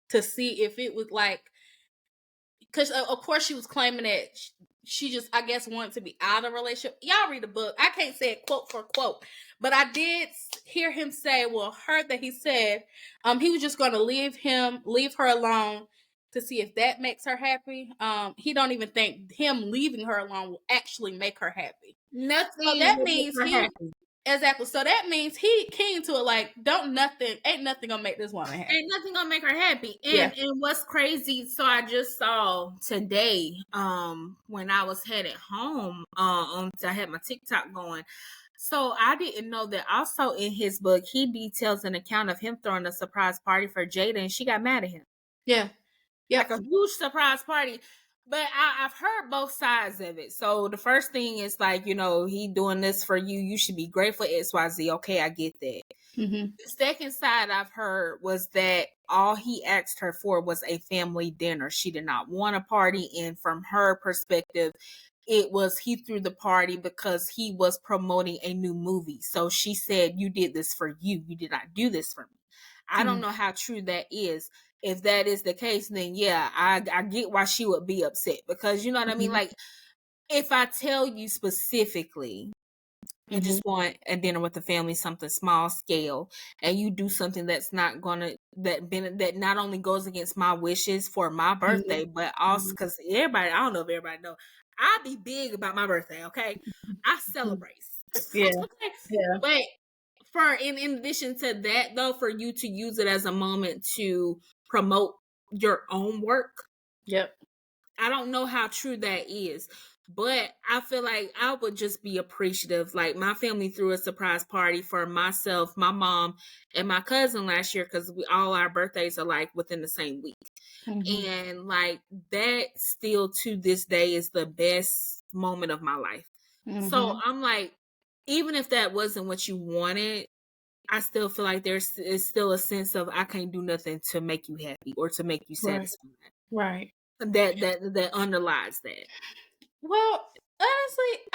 to see if it was like, because of course she was claiming that she just, I guess, wanted to be out of a relationship. Y'all read the book. I can't say it quote for quote, but I did hear him say, heard that he said, he was just going to leave her alone to see if that makes her happy. He don't even think him leaving her alone will actually make her happy. Nothing So that will make means her happy. exactly. So that means he keen to it. Like, ain't nothing gonna make this woman happy. Ain't nothing gonna make her happy. Yeah. And what's crazy, so I just saw today, when I was headed home, I had my TikTok going. So I didn't know that also in his book, he details an account of him throwing a surprise party for Jada, and she got mad at him. Yeah. Like a huge surprise party. But I've heard both sides of it. So the first thing is like, he doing this for you. You should be grateful, XYZ. Okay, I get that. Mm-hmm. The second side I've heard was that all he asked her for was a family dinner. She did not want a party. And from her perspective, it was he threw the party because he was promoting a new movie. So she said, you did this for you. You did not do this for me. I don't know how true that is. If that is the case, then yeah, I get why she would be upset, because you know what I mean? Like, if I tell you specifically, I just want a dinner with the family, something small scale, and you do something that's not gonna that not only goes against my wishes for my birthday, but also because everybody, I don't know if everybody know, I be big about my birthday. Okay, I celebrate. Yeah. Okay? Yeah. But in addition to that, though, for you to use it as a moment to promote your own work, Yep. I don't know how true that is, but I feel like I would just be appreciative. Like, my family threw a surprise party for myself, my mom, and my cousin last year, because all our birthdays are like within the same week. And like, that still to this day is the best moment of my life. So I'm like, even if that wasn't what you wanted, I still feel like is still a sense of I can't do nothing to make you happy or to make you satisfied. Right. That underlies that. Well, honestly,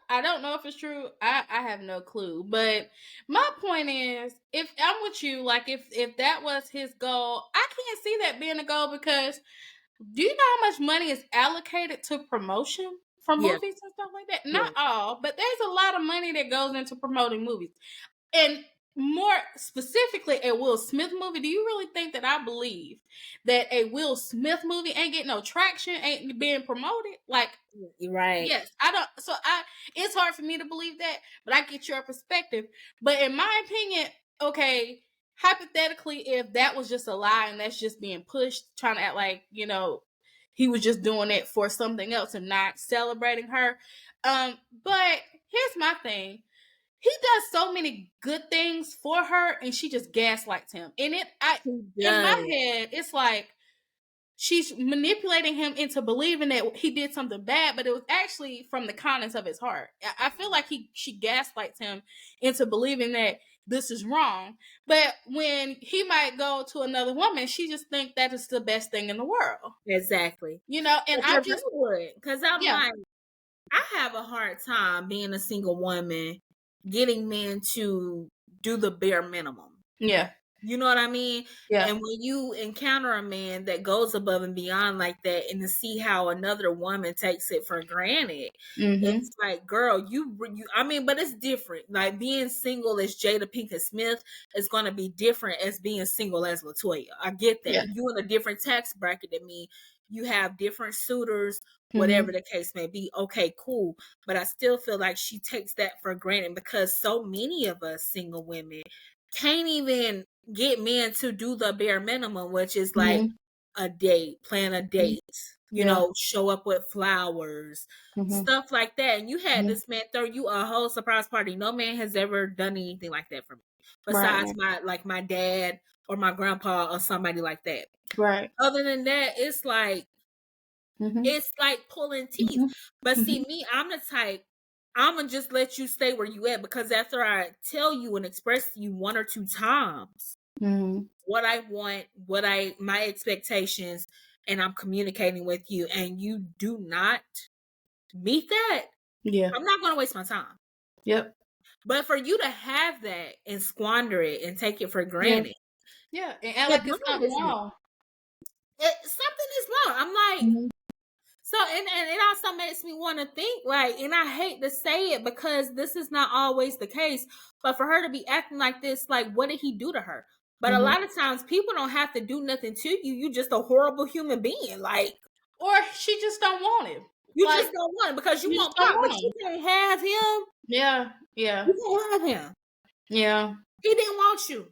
I don't know if it's true. I have no clue. But my point is, if I'm with you, like if that was his goal, I can't see that being a goal, because do you know how much money is allocated to promotion for movies and stuff like that? Not all, but there's a lot of money that goes into promoting movies. And more specifically, a Will Smith movie. Do you really think that I believe that a Will Smith movie ain't getting no traction, ain't being promoted? Like, right. Yes, I don't. So it's hard for me to believe that, but I get your perspective. But in my opinion, okay, hypothetically, if that was just a lie and that's just being pushed, trying to act like he was just doing it for something else and not celebrating her. But here's my thing: he does so many good things for her, and she just gaslights him. And in my head, it's like, she's manipulating him into believing that he did something bad, but it was actually from the kindness of his heart. I feel like she gaslights him into believing that this is wrong. But when he might go to another woman, she just think that is the best thing in the world. Exactly. And I just would, because I'm yeah. like, I have a hard time being a single woman, getting men to do the bare minimum. Yeah. You know what I mean? Yeah. And when you encounter a man that goes above and beyond like that, and to see how another woman takes it for granted, it's like, girl, I mean, but it's different. Like, being single as Jada Pinkett Smith is going to be different as being single as LaToya. I get that. Yeah. You in a different tax bracket than me. You have different suitors, whatever the case may be. Okay, cool. But I still feel like she takes that for granted, because so many of us single women can't even get men to do the bare minimum, which is like a date, plan a date, show up with flowers, stuff like that. And you had this man throw you a whole surprise party. No man has ever done anything like that for me, besides my dad or my grandpa or somebody like that. Right. Other than that, it's like it's like pulling teeth. But see, me, I'm the type, I'm gonna just let you stay where you at, because after I tell you and express to you one or two times what I want, my expectations, and I'm communicating with you, and you do not meet that, I'm not gonna waste my time. Yep. But for you to have that and squander it and take it for granted, and act like it's not wrong. Something is wrong. I'm like, So, and it also makes me want to think, like, and I hate to say it because this is not always the case, but for her to be acting like this, like, what did he do to her? But a lot of times people don't have to do nothing to you. You just a horrible human being. Like, or she just don't want him. You just don't want him because you want Pop, but you can't have him. Yeah. You can't have him. Yeah. He didn't want you.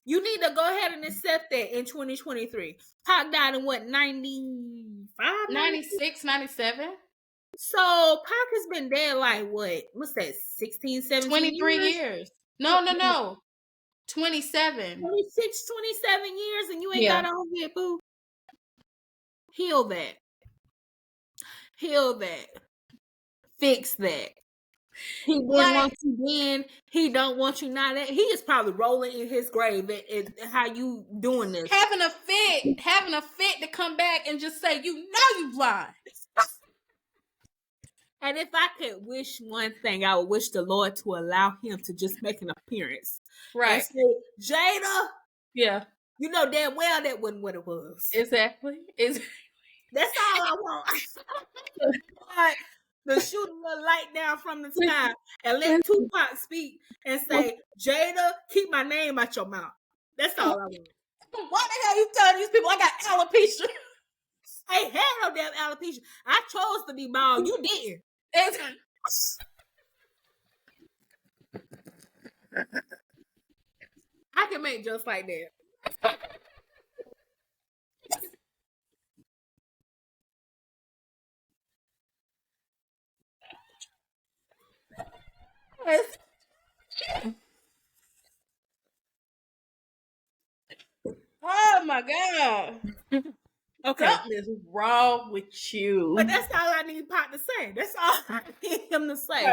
You need to go ahead and accept that in 2023. Pac died in what, 95? 96, 97? So Pac has been dead like what? What's that? 16, 17 23 years. No. 27. 26, 27 years and you ain't got on yet, boo. Heal that. Fix that. He didn't want you then. He don't want you now. He is probably rolling in his grave at how you doing this. Having a fit to come back and just say, you know you lied. And if I could wish one thing, I would wish the Lord to allow him to just make an appearance. Right. And say, Jada. Yeah. You know damn well that wasn't what it was. Exactly. That's all I want. To shoot a little light down from the sky and let Tupac speak and say, Jada, keep my name out your mouth. That's all I want. Why the hell you telling these people I got alopecia? I ain't had no damn alopecia. I chose to be bald. You didn't. I can make jokes like that. Oh my God. Okay. Something is wrong with you. But that's all I need Pop to say. That's all I need him to say.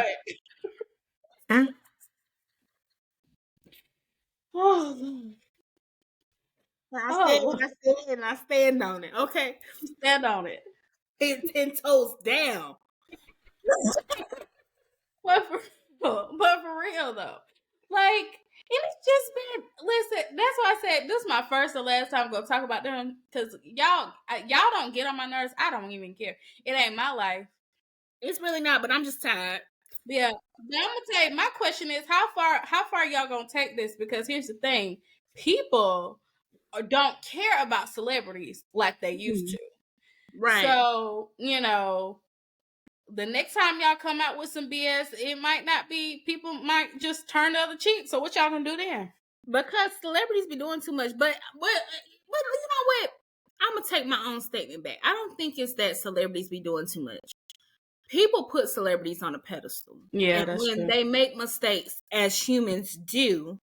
Right. Oh. I said it and I stand on it. Okay. Stand on it. 10 toes down. But for real though. Like, and it's just been, listen, that's why I said this is my first and last time I'm going to talk about them because y'all don't get on my nerves. I don't even care. It ain't my life. It's really not, but I'm just tired. Yeah. But I'm going to tell you, my question is how far y'all going to take this? Because here's the thing. People don't care about celebrities like they used to. Right. So, you know, the next time y'all come out with some BS, it might not be, people might just turn the other cheek. So what y'all gonna do then? Because celebrities be doing too much. But you know what? I'm gonna take my own statement back. I don't think it's that celebrities be doing too much. People put celebrities on a pedestal. Yeah, and that's when true. they make mistakes, as humans do,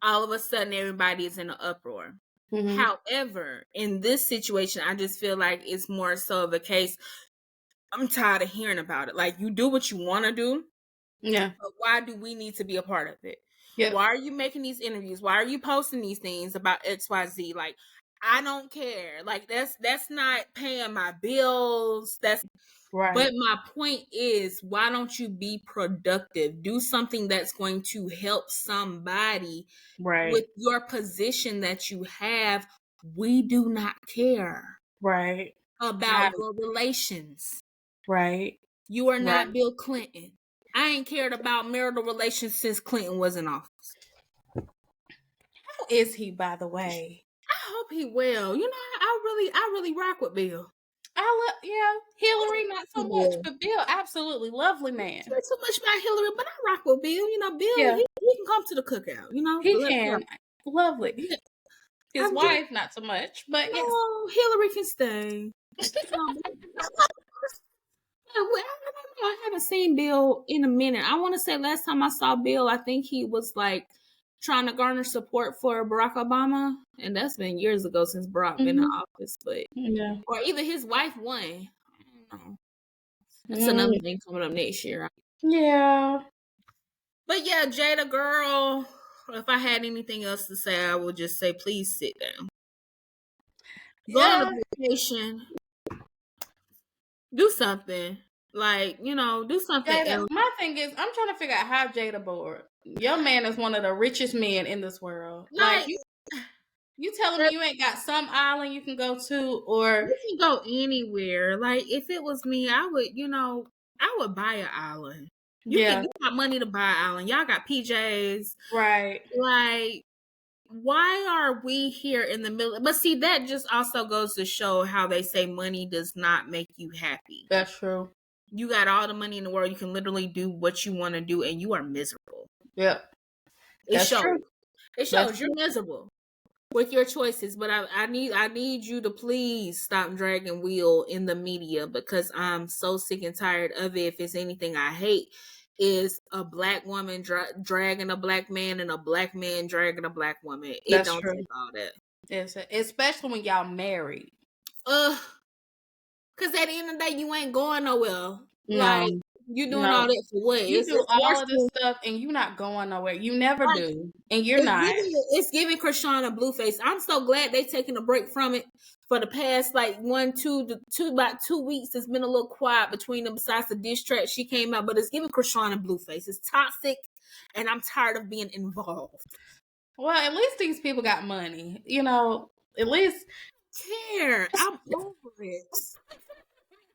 all of a sudden everybody is in an uproar. However, in this situation, I just feel like it's more so of a case. I'm tired of hearing about it. Like, you do what you want to do. Yeah. But why do we need to be a part of it? Yep. Why are you making these interviews? Why are you posting these things about XYZ? Like, I don't care. Like, that's not paying my bills. That's right. But my point is, why don't you be productive? Do something that's going to help somebody with your position that you have. We do not care about your relations. Right. You are not Bill Clinton. I ain't cared about marital relations since Clinton was in office. How is he, by the way? I hope he well. You know, I really rock with Bill. Hillary not so much, but Bill, absolutely lovely man. Not so much about Hillary, but I rock with Bill. You know, Bill, he can come to the cookout. You know, he can. Lovely. Yeah. His wife, not so much, but yes. Hillary can stay. I haven't seen Bill in a minute. I want to say last time I saw Bill, I think he was like trying to garner support for Barack Obama, and that's been years ago since Barack been in office. But or either his wife won. I don't know. That's another thing coming up next year. Yeah. But yeah, Jada girl, if I had anything else to say, I would just say please sit down. Go on a vacation. Do something. Like, you know, do something else. My thing is, I'm trying to figure out how Jada bored. Your man is one of the richest men in this world. You telling me you ain't got some island you can go to, or You can go anywhere. Like if it was me, I would, I would buy an island. yeah, You got money to buy an island. Y'all got PJs. right? Like, why are we here in the middle? But see, that just also goes to show how they say money does not make you happy. That's true. You got all the money in the world. You can literally do what you want to do, and you are miserable. Yep, It that's shows. true. It shows you're miserable with your choices. But I need you to please stop dragging wheel in the media, because I'm so sick and tired of it. If it's anything I hate, is a black woman dragging a black man and a black man dragging a black woman. It That's don't true. take all that. Yes, especially when y'all married. Because at the end of the day, you ain't going nowhere. No, Like, you doing all that for what? You do all worse of this stuff and you not going nowhere. You never do, and you're not. It's giving Krishan a Blueface. I'm so glad they taking a break from it for the past like about 2 weeks. It's been a little quiet between them. Besides the diss track she came out, but it's giving Krishan a Blueface. It's toxic, and I'm tired of being involved. Well, at least these people got money. At least care. I'm over it.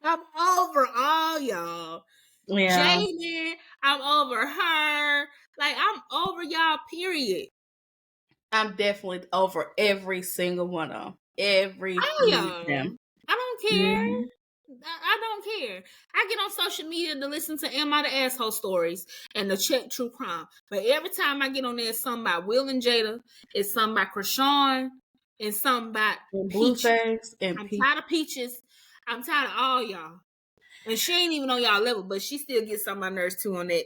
I'm over all y'all. yeah. Jaden, I'm over her. Like, I'm over y'all, period. I'm definitely over every single one of them. Every All of them. I don't care. I don't care. I get on social media to listen to Am I the Asshole stories and to check true crime. But every time I get on there, it's something about Will and Jada, it's something about Krishan, and something about Blueface and I'm tired of Peaches. I'm tired of all y'all. And she ain't even on y'all level, but she still gets on my nerves too on that.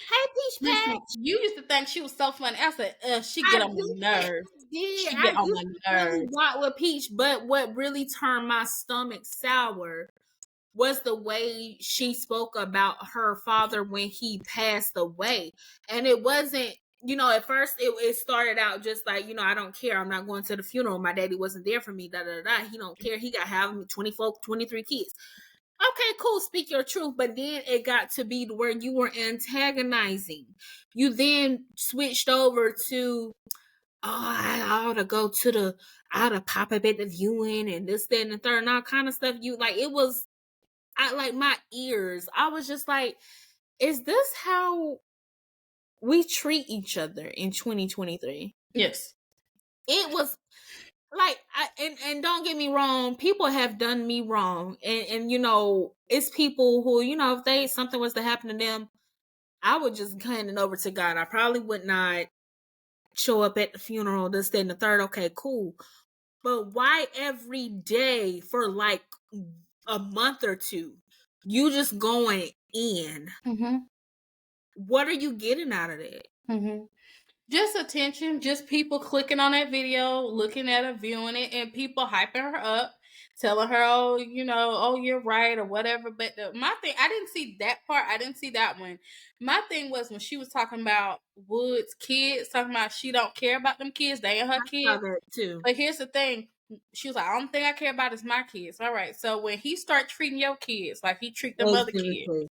Hey, Peach Patch. You used to think she was so funny. I said, she get on my nerves. She get on my nerves. Not with Peach, but what really turned my stomach sour was the way she spoke about her father when he passed away. And it wasn't, at first it started out just like, I don't care. I'm not going to the funeral. My daddy wasn't there for me. Da da da. He don't care. He got having 24, 23 kids. Okay, cool. Speak your truth. But then it got to be where you were antagonizing. You then switched over to, I ought to go to I ought to pop up at the viewing and this, that, and the third, and all kind of stuff. My ears. I was just like, is this how we treat each other in 2023? Yes. It was like, and don't get me wrong, people have done me wrong, and it's people who, if something was to happen to them, I would just hand it over to God. I probably would not show up at the funeral, this, that, and the third. Okay, cool. But why every day for like a month or two, you just going in? Mm-hmm. What are you getting out of that? Mm-hmm. Just attention, just people clicking on that video, looking at her, viewing it, and people hyping her up, telling her, oh, you're right, or whatever. But my thing, I didn't see that part. I didn't see that one. My thing was when she was talking about Wood's kids, talking about she don't care about them kids. They ain't her kids. I saw that too. But here's the thing. She was like, the only thing I care about is my kids. All right. So when he start treating your kids like he treat them other kids,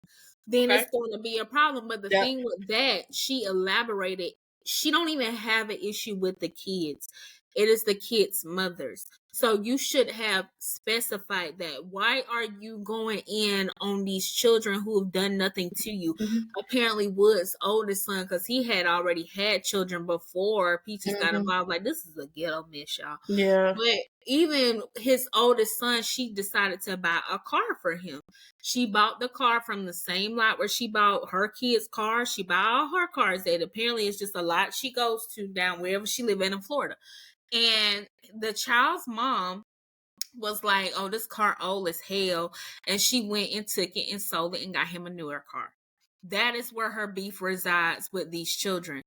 then it's going to be a problem. But the thing with that, she elaborated, she don't even have an issue with the kids. It is the kids' mothers. So you should have specified that. Why are you going in on these children who have done nothing to you? Mm-hmm. Apparently Wood's oldest son, because he had already had children before Peaches got involved. Like, this is a ghetto mess, y'all. Yeah. But even his oldest son, she decided to buy a car for him. She bought the car from the same lot where she bought her kids' cars. She bought all her cars. That apparently is just a lot she goes to down wherever she live in Florida. And the child's mom was like, oh, this car old as hell. And she went and took it and sold it and got him a newer car. That is where her beef resides with these children.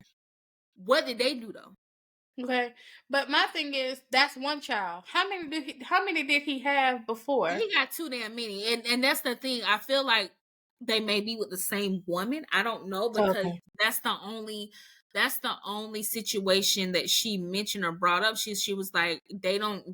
What did they do though? Okay, but my thing is, that's one child. How many did he have before? He got too damn many, and that's the thing. I feel like they may be with the same woman. I don't know, because that's the only situation that she mentioned or brought up. She was like, they don't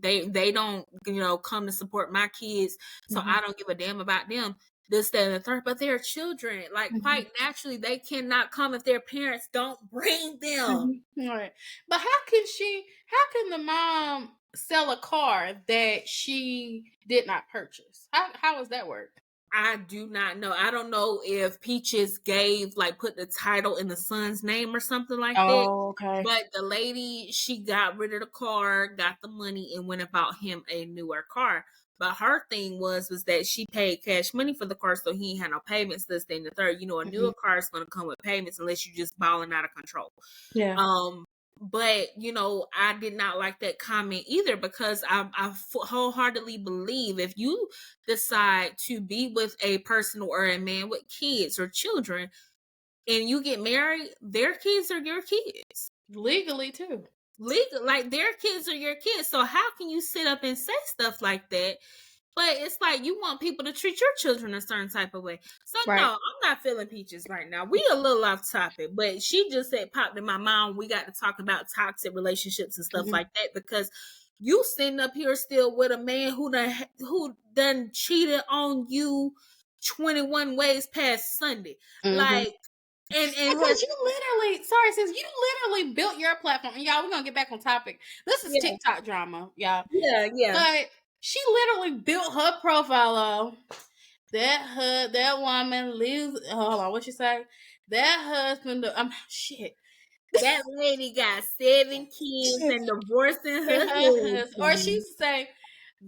come to support my kids, so I don't give a damn about them. This, that, and the third. But they're children. Like, quite naturally, they cannot come if their parents don't bring them. Right. But how can the mom sell a car that she did not purchase? How does that work? I do not know. I don't know if Peaches put the title in the son's name or something like that. Oh, okay. But the lady, she got rid of the car, got the money, and went about him a newer car. But her thing was that she paid cash money for the car, so he ain't had no payments, this, thing, the third. A newer car is going to come with payments unless you just balling out of control. Yeah. But I did not like that comment either, because I wholeheartedly believe if you decide to be with a person or a man with kids or children and you get married, their kids are your kids. Legally too. Like their kids are your kids. So how can you sit up and say stuff like that? But it's like you want people to treat your children a certain type of way. So Right. No, I'm not feeling Peaches right now. We a little off topic, but she just said popped in my mind. We got to talk about toxic relationships and stuff like that, because you sitting up here still with a man who done cheated on you 21 ways past Sunday. Like, and because you literally, sorry sis, you literally built your platform. And y'all, we're gonna get back on topic. This is TikTok drama, y'all. Yeah. But she literally built her profile on that woman lives. Hold on, what she say? That husband, shit. That lady got 7 kids and divorcing her husband. Or she used to say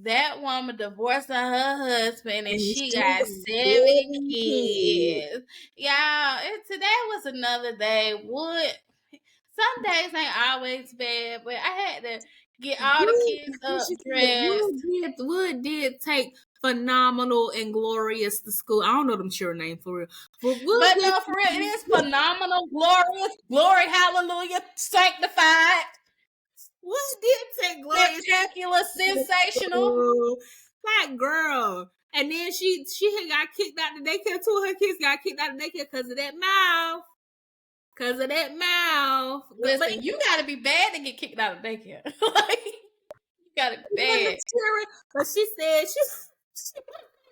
that woman divorcing her husband and she got 7 kids. Y'all, today was another day. Some days ain't always bad, but I had to get all the kids up dressed. Wood did take phenomenal and glorious to school. I don't know them sure name for real. But no, for real, it is phenomenal, glorious, glory, hallelujah, sanctified. What did take glorious? Spectacular, sensational. Like, girl. And then she had got kicked out of the daycare too. Her kids got kicked out of the daycare because of that mouth. Because of that mouth. Listen, you gotta be bad to get kicked out of daycare. Like, you gotta be bad. But she said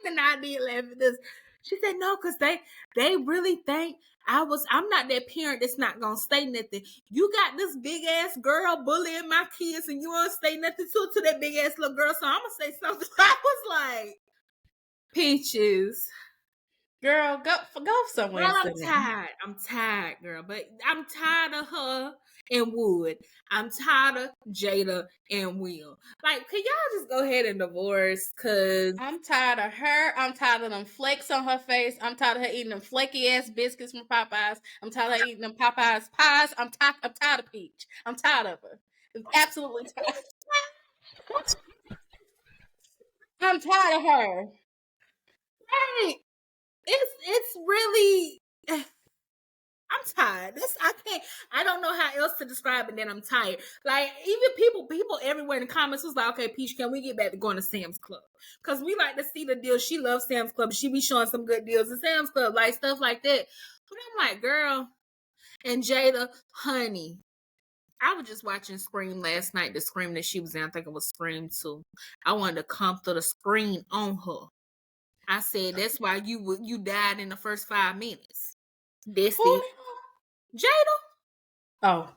and I did laugh at this. She said no, because they really think I'm not that parent that's not gonna say nothing. You got this big ass girl bullying my kids and you won't say nothing to that big ass little girl, so I'm gonna say something. I was like, Peaches. Girl, go somewhere. Girl, I'm tired, girl. But I'm tired of her and Wood. I'm tired of Jada and Will. Like, can y'all just go ahead and divorce? Cause I'm tired of her. I'm tired of them flakes on her face. I'm tired of her eating them flaky ass biscuits from Popeyes. I'm tired of her eating them Popeyes pies. I'm tired of Peach. I'm tired of her. I'm absolutely tired. I'm tired of her. Hey, it's really. I'm tired. I don't know how else to describe it than I'm tired. Like, even people everywhere in the comments was like, okay, Peach, can we get back to going to Sam's Club? Because we like to see the deals. She loves Sam's Club. She be showing some good deals in Sam's Club, like stuff like that. But I'm like, girl, and Jada, honey, I was just watching Scream last night, the Scream that she was in. I think it was Scream 2. I wanted to come through the screen on her. I said, that's why you died in the first 5 minutes. Jada. Oh.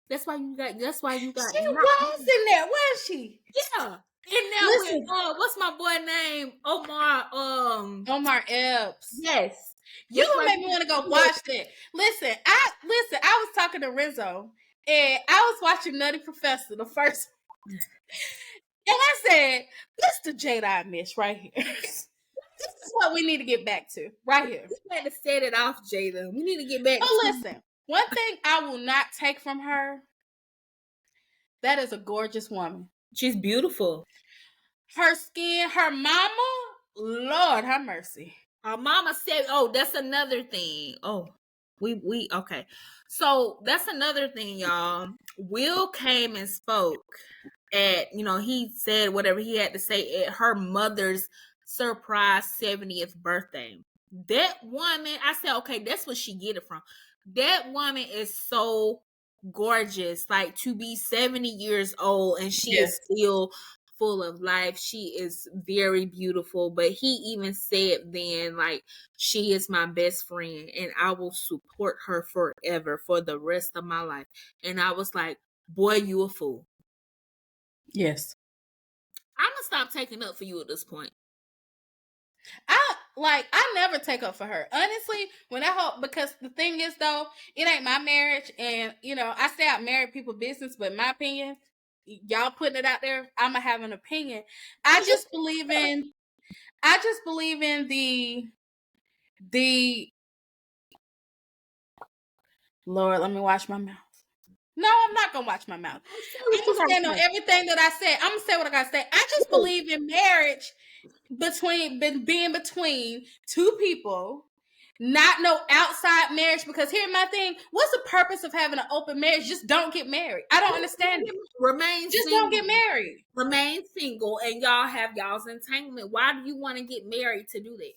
That's why you got. She was in there, was she? Yeah. In there with what's my boy name? Omar Epps. Yes. You gonna make me want to go watch that. Listen, I was talking to Rizzo and I was watching Nutty Professor the first, and I said, "This the Jada I miss right here. This is what we need to get back to right here. We had to set it off, Jada. We need to get back. Oh, listen, one thing I will not take from her. That is a gorgeous woman. She's beautiful. Her skin, her mama, Lord have mercy. Our mama said, oh, that's another thing. Oh, we okay. So that's another thing, y'all. Will came and spoke at, he said whatever he had to say at her mother's surprise 70th birthday. That woman, I said, okay, that's what she get it from. That woman is so gorgeous, like to be 70 years old and she is still full of life. She is very beautiful. But he even said then, like, she is my best friend and I will support her forever for the rest of my life. And I was like, boy, you a fool. Yes. I'm gonna stop taking up for you at this point. I never take up for her. Honestly, when I hope, because the thing is though, it ain't my marriage, and I stay out married people business, but in my opinion, y'all putting it out there, I'ma have an opinion. I just believe in the Lord, let me watch my mouth. No, I'm not gonna watch my mouth. I'm gonna stand on everything that I said. I'm gonna say what I gotta say. I just believe in marriage being between two people, not no outside marriage. Because here's my thing: what's the purpose of having an open marriage? Just don't get married. I don't understand it. Remain Just single. don't get married. Remain single, and y'all have y'all's entanglement. Why do you want to get married to do that?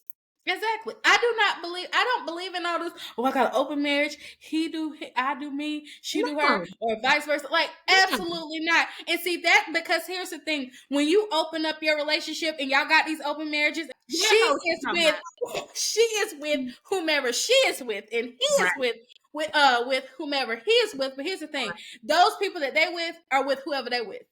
Exactly. I don't believe in all this. Oh, I got an open marriage. I do me, she do her, or vice versa. Like, absolutely not. And see that, because here's the thing: when you open up your relationship and y'all got these open marriages, she is with whomever she is with, and he is with whomever he is with. But here's the thing: those people that they with are with whoever they with.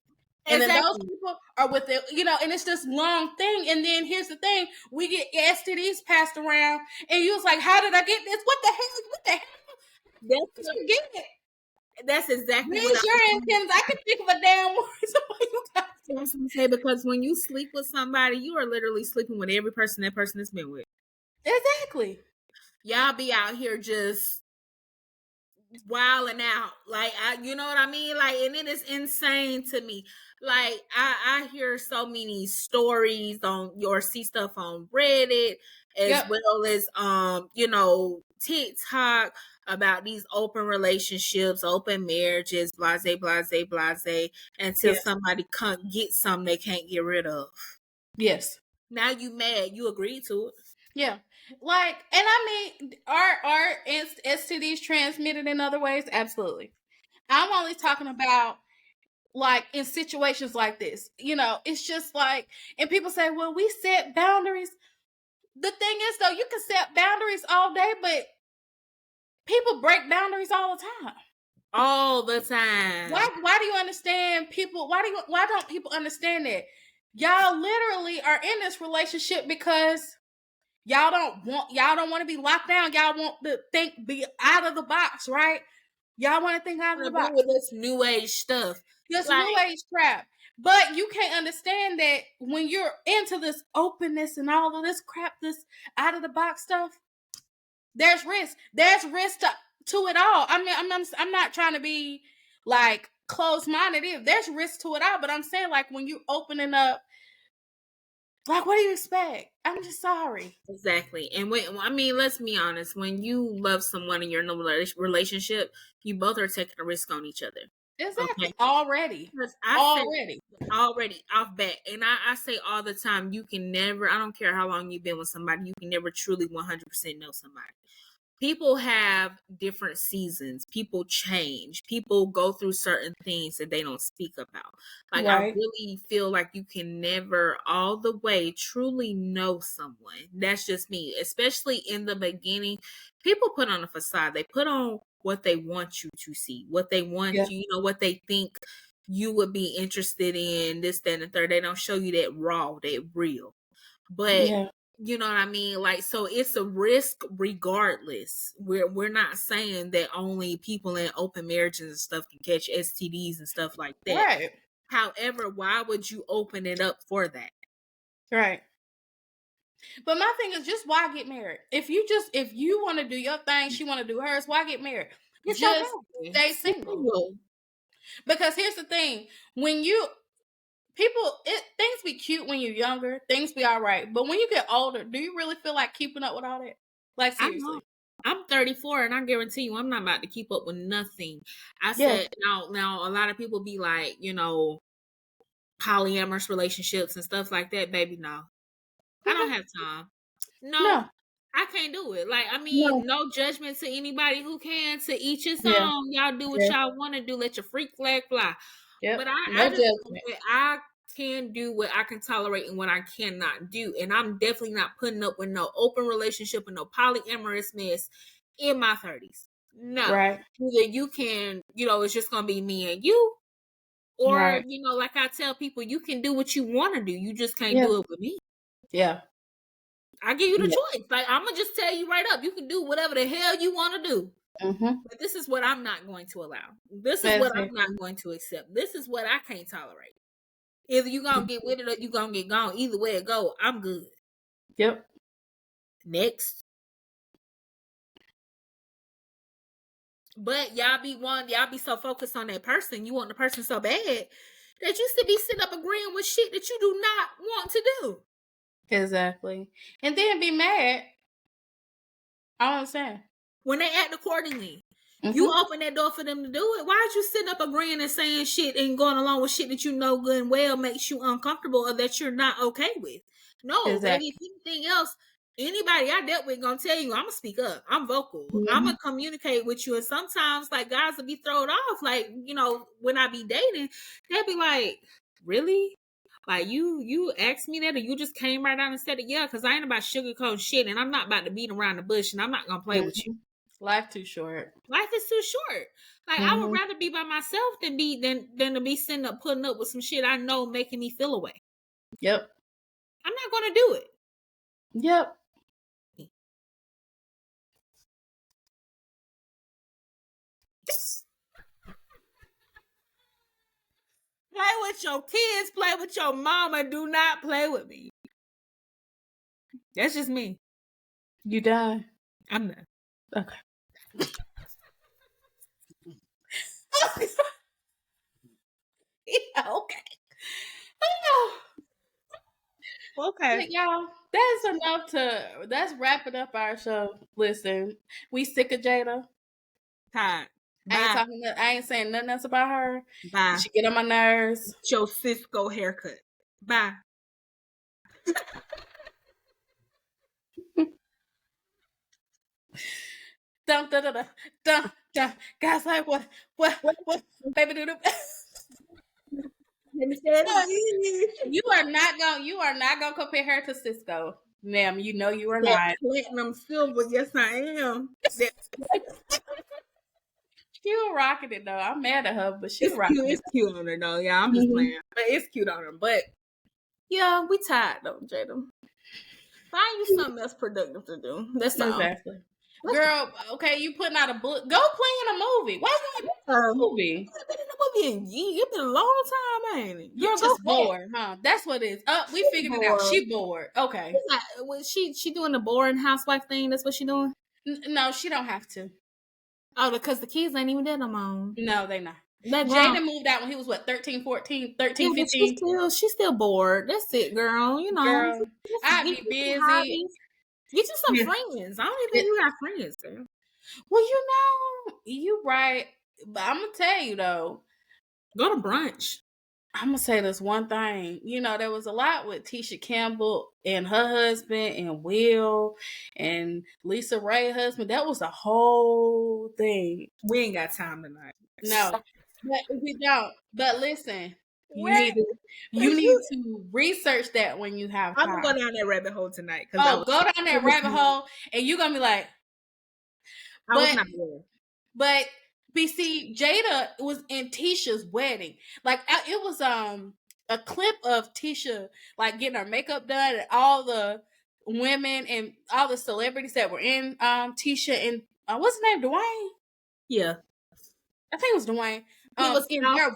And then those people are with it, and it's this long thing. And then here's the thing: we get STDs passed around, and you was like, "How did I get this? What the hell? What the hell? That's what you get." That's exactly what your antennas. I can think of a damn word. I was gonna say, because when you sleep with somebody, you are literally sleeping with every person that person has been with. Exactly. Y'all be out here just wilding out, like, you know what I mean? Like, and it is insane to me. Like, I hear so many stories on your see stuff on Reddit, as well as TikTok, about these open relationships, open marriages, blase, blase, blase, until somebody can't get something they can't get rid of. Yes. Now you mad, you agreed to it. Yeah. Like, and I mean, are STDs transmitted in other ways? Absolutely. I'm only talking about, like, in situations like this. It's just like, and people say, well, we set boundaries. The thing is, though, you can set boundaries all day, but people break boundaries all the time. All the time. Why do you understand people? Why don't people understand that? Y'all literally are in this relationship because y'all don't want to be locked down. Y'all want to be out of the box, right? Y'all want to think out of the box with this new age stuff. This new age crap. But you can't understand that when you're into this openness and all of this crap, this out of the box stuff, there's risk. There's risk to it all. I mean, I'm not trying to be like closed-minded. There's risk to it all, but I'm saying, like, when you opening up, like, what do you expect? I'm just sorry. Exactly. And let's be honest. When you love someone and you're in a relationship, you both are taking a risk on each other. Exactly. Okay? Already off bat. And I say all the time, you can never, I don't care how long you've been with somebody, you can never truly 100% know somebody. People have different seasons. People change. People go through certain things that they don't speak about. Like, I really feel like you can never all the way truly know someone. That's just me. Especially in the beginning, people put on a facade. They put on what they want you to see, what they want you, what they think you would be interested in, this, that, and the third. They don't show you that raw, that real. But you know what I mean? Like, so it's a risk regardless. We're not saying that only people in open marriages and stuff can catch STDs and stuff like that. Right. However, why would you open it up for that? Right. But my thing is, just why get married? If you want to do your thing, she want to do hers, why get married? Just stay single. Because here's the thing: when things be cute when you're younger, things be all right. But when you get older, do you really feel like keeping up with all that? Like, seriously. I'm 34 and I guarantee you I'm not about to keep up with nothing. I said, now a lot of people be like, polyamorous relationships and stuff like that. Baby, no. I don't have time. No. I can't do it. Like, I mean, no judgment to anybody who can. To each his own. Y'all do what y'all want to do. Let your freak flag fly. But I can do, what I can tolerate, and what I cannot do. And I'm definitely not putting up with no open relationship and no polyamorous mess in my 30s. No. Right. Either you can, it's just going to be me and you, or, Right. like I tell people, you can do what you want to do. You just can't Yeah. do it with me. Yeah. I give you the choice. Like, I'm going to just tell you right up, you can do whatever the hell you want to do. But this is what I'm not going to allow. This is what I'm not going to accept. This is what I can't tolerate. Either you gonna get with it or you gonna get gone. Either way it go, I'm good. Yep. Next. But y'all be so focused on that person. You want the person so bad that you should be sitting up agreeing with shit that you do not want to do. Exactly. And then be mad. I don't understand. When they act accordingly. You open that door for them to do it. Why are you sitting up agreeing and saying shit and going along with shit that you know good and well makes you uncomfortable or that you're not okay with? No, baby, if anything else, anybody I dealt with gonna tell you, I'm gonna speak up. I'm vocal. I'm gonna communicate with you. And sometimes, like, guys will be thrown off. Like, when I be dating, they'll be like, really? Like, you asked me that, or you just came right out and said it? Yeah, because I ain't about sugarcoat shit, and I'm not about to beat around the bush, and I'm not gonna play with you. Life too short. Life is too short. Like, I would rather be by myself than to be sitting up putting up with some shit I know making me feel away. Yep. I'm not gonna do it. Yep. Play with your kids, play with your mama. Do not play with me. That's just me. You done? I'm done. Okay. Yeah, okay. Okay. But y'all, that's wrapping up our show. Listen, we sick of Jada. Tired. I ain't saying nothing else about her. Bye. She get on my nerves. Your Cisco haircut. Bye. Dun, dun, dun, dun, dun. Guys, like what, baby, do You are not gonna compare her to Cisco, ma'am. You know you are not. Platinum silver, yes I am. She was rocking it though. I'm mad at her, but she was rocking it. It's cute on her though. Yeah, I'm just playing, but it's cute on her. But yeah, we tired though, Jada. Find you something else productive to do. That's exactly. Girl, okay, you putting out a book. Go play in a movie. Why you in a movie? I've been in a movie it's been a long time, ain't it? You're just bored, huh? That's what it is. We figured it out. She bored. Okay. Was she doing the boring housewife thing? That's what she doing? No, she don't have to. Oh, because the kids ain't even there no more. No, they not. Jada moved out when he was 13, 14, 13, 15. She's still bored. That's it, girl. Girl, I'd be busy. Get you some friends. I don't even think you got friends, girl. Well, you right. But I'm gonna tell you though. Go to brunch. I'm gonna say this one thing. There was a lot with Tisha Campbell and her husband and Will and Lisa Ray's husband. That was a whole thing. We ain't got time tonight. No, but we don't. But listen, you need to research that when you have time. I'm gonna go down that rabbit hole tonight. Go down that rabbit hole, and you're gonna be like, I was not there. But see, Jada was in Tisha's wedding. Like, it was a clip of Tisha like getting her makeup done, and all the women and all the celebrities that were in Tisha and what's his name, Dwayne? Yeah, I think it was Dwayne. He was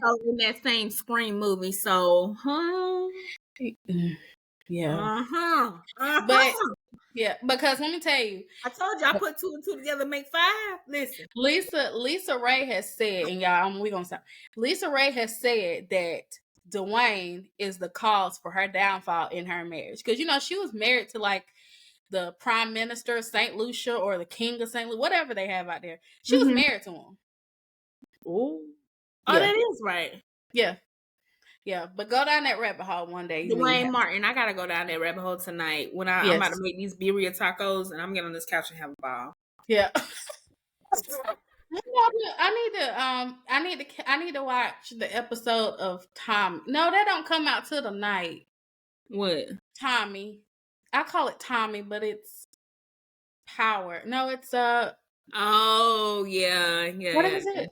also in that same Scream movie, so yeah. But yeah, because let me tell you, I told you I put 2 and 2 together to make 5. Listen, Lisa Ray has said, and y'all, we gonna stop. Lisa Ray has said that Dwayne is the cause for her downfall in her marriage, because she was married to like the Prime Minister of St. Lucia or the King of St. Lucia, whatever they have out there. She was married to him. Ooh. Oh, that is right. Yeah. Yeah, but go down that rabbit hole one day. Dwayne Martin, I gotta go down that rabbit hole tonight when I'm about to make these birria tacos, and I'm getting on this couch and have a ball. Yeah. I need to watch the episode of Tom. No, that don't come out till the night. What? Tommy. I call it Tommy, but it's Power. No, it's Oh yeah. what is it?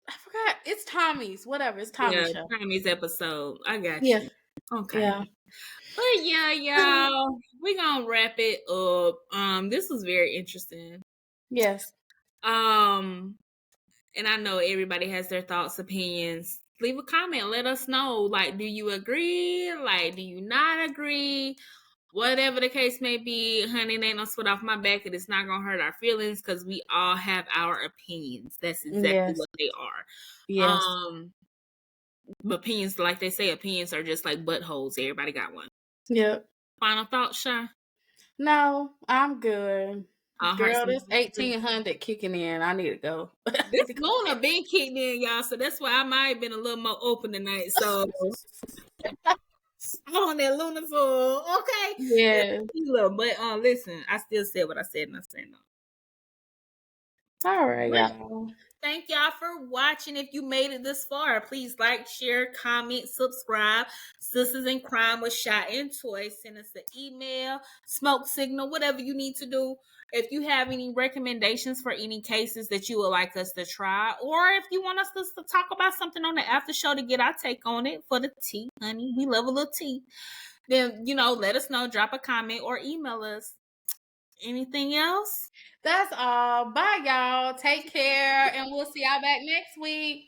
I forgot. It's Tommy's. Whatever. It's Tommy's show. Tommy's episode. I got Yeah. you. Okay. Yeah. But yeah, y'all, we gonna wrap it up. This was very interesting. Yes. And I know everybody has their thoughts, opinions. Leave a comment. Let us know. Like, do you agree? Like, do you not agree? Whatever the case may be, honey, it ain't no sweat off my back, and it's not gonna hurt our feelings because we all have our opinions. That's exactly what they are. Yes. Opinions, like they say, opinions are just like buttholes. Everybody got one. Yep. Final thoughts, Sha? No, I'm good. Girl, this 1800 kicking in. I need to go. This Luna been kicked in, y'all, so that's why I might have been a little more open tonight. So I'm on that Luna for okay. Yeah. But listen, I still said what I said, and I said no. All right, y'all. Thank y'all for watching. If you made it this far, please like, share, comment, subscribe. Sisters in Crime with Shi and Toy. Send us an email, smoke signal, whatever you need to do. If you have any recommendations for any cases that you would like us to try, or if you want us to talk about something on the after show to get our take on it for the tea, honey, we love a little tea, then, let us know. Drop a comment or email us. Anything else? That's all. Bye, y'all. Take care, and we'll see y'all back next week.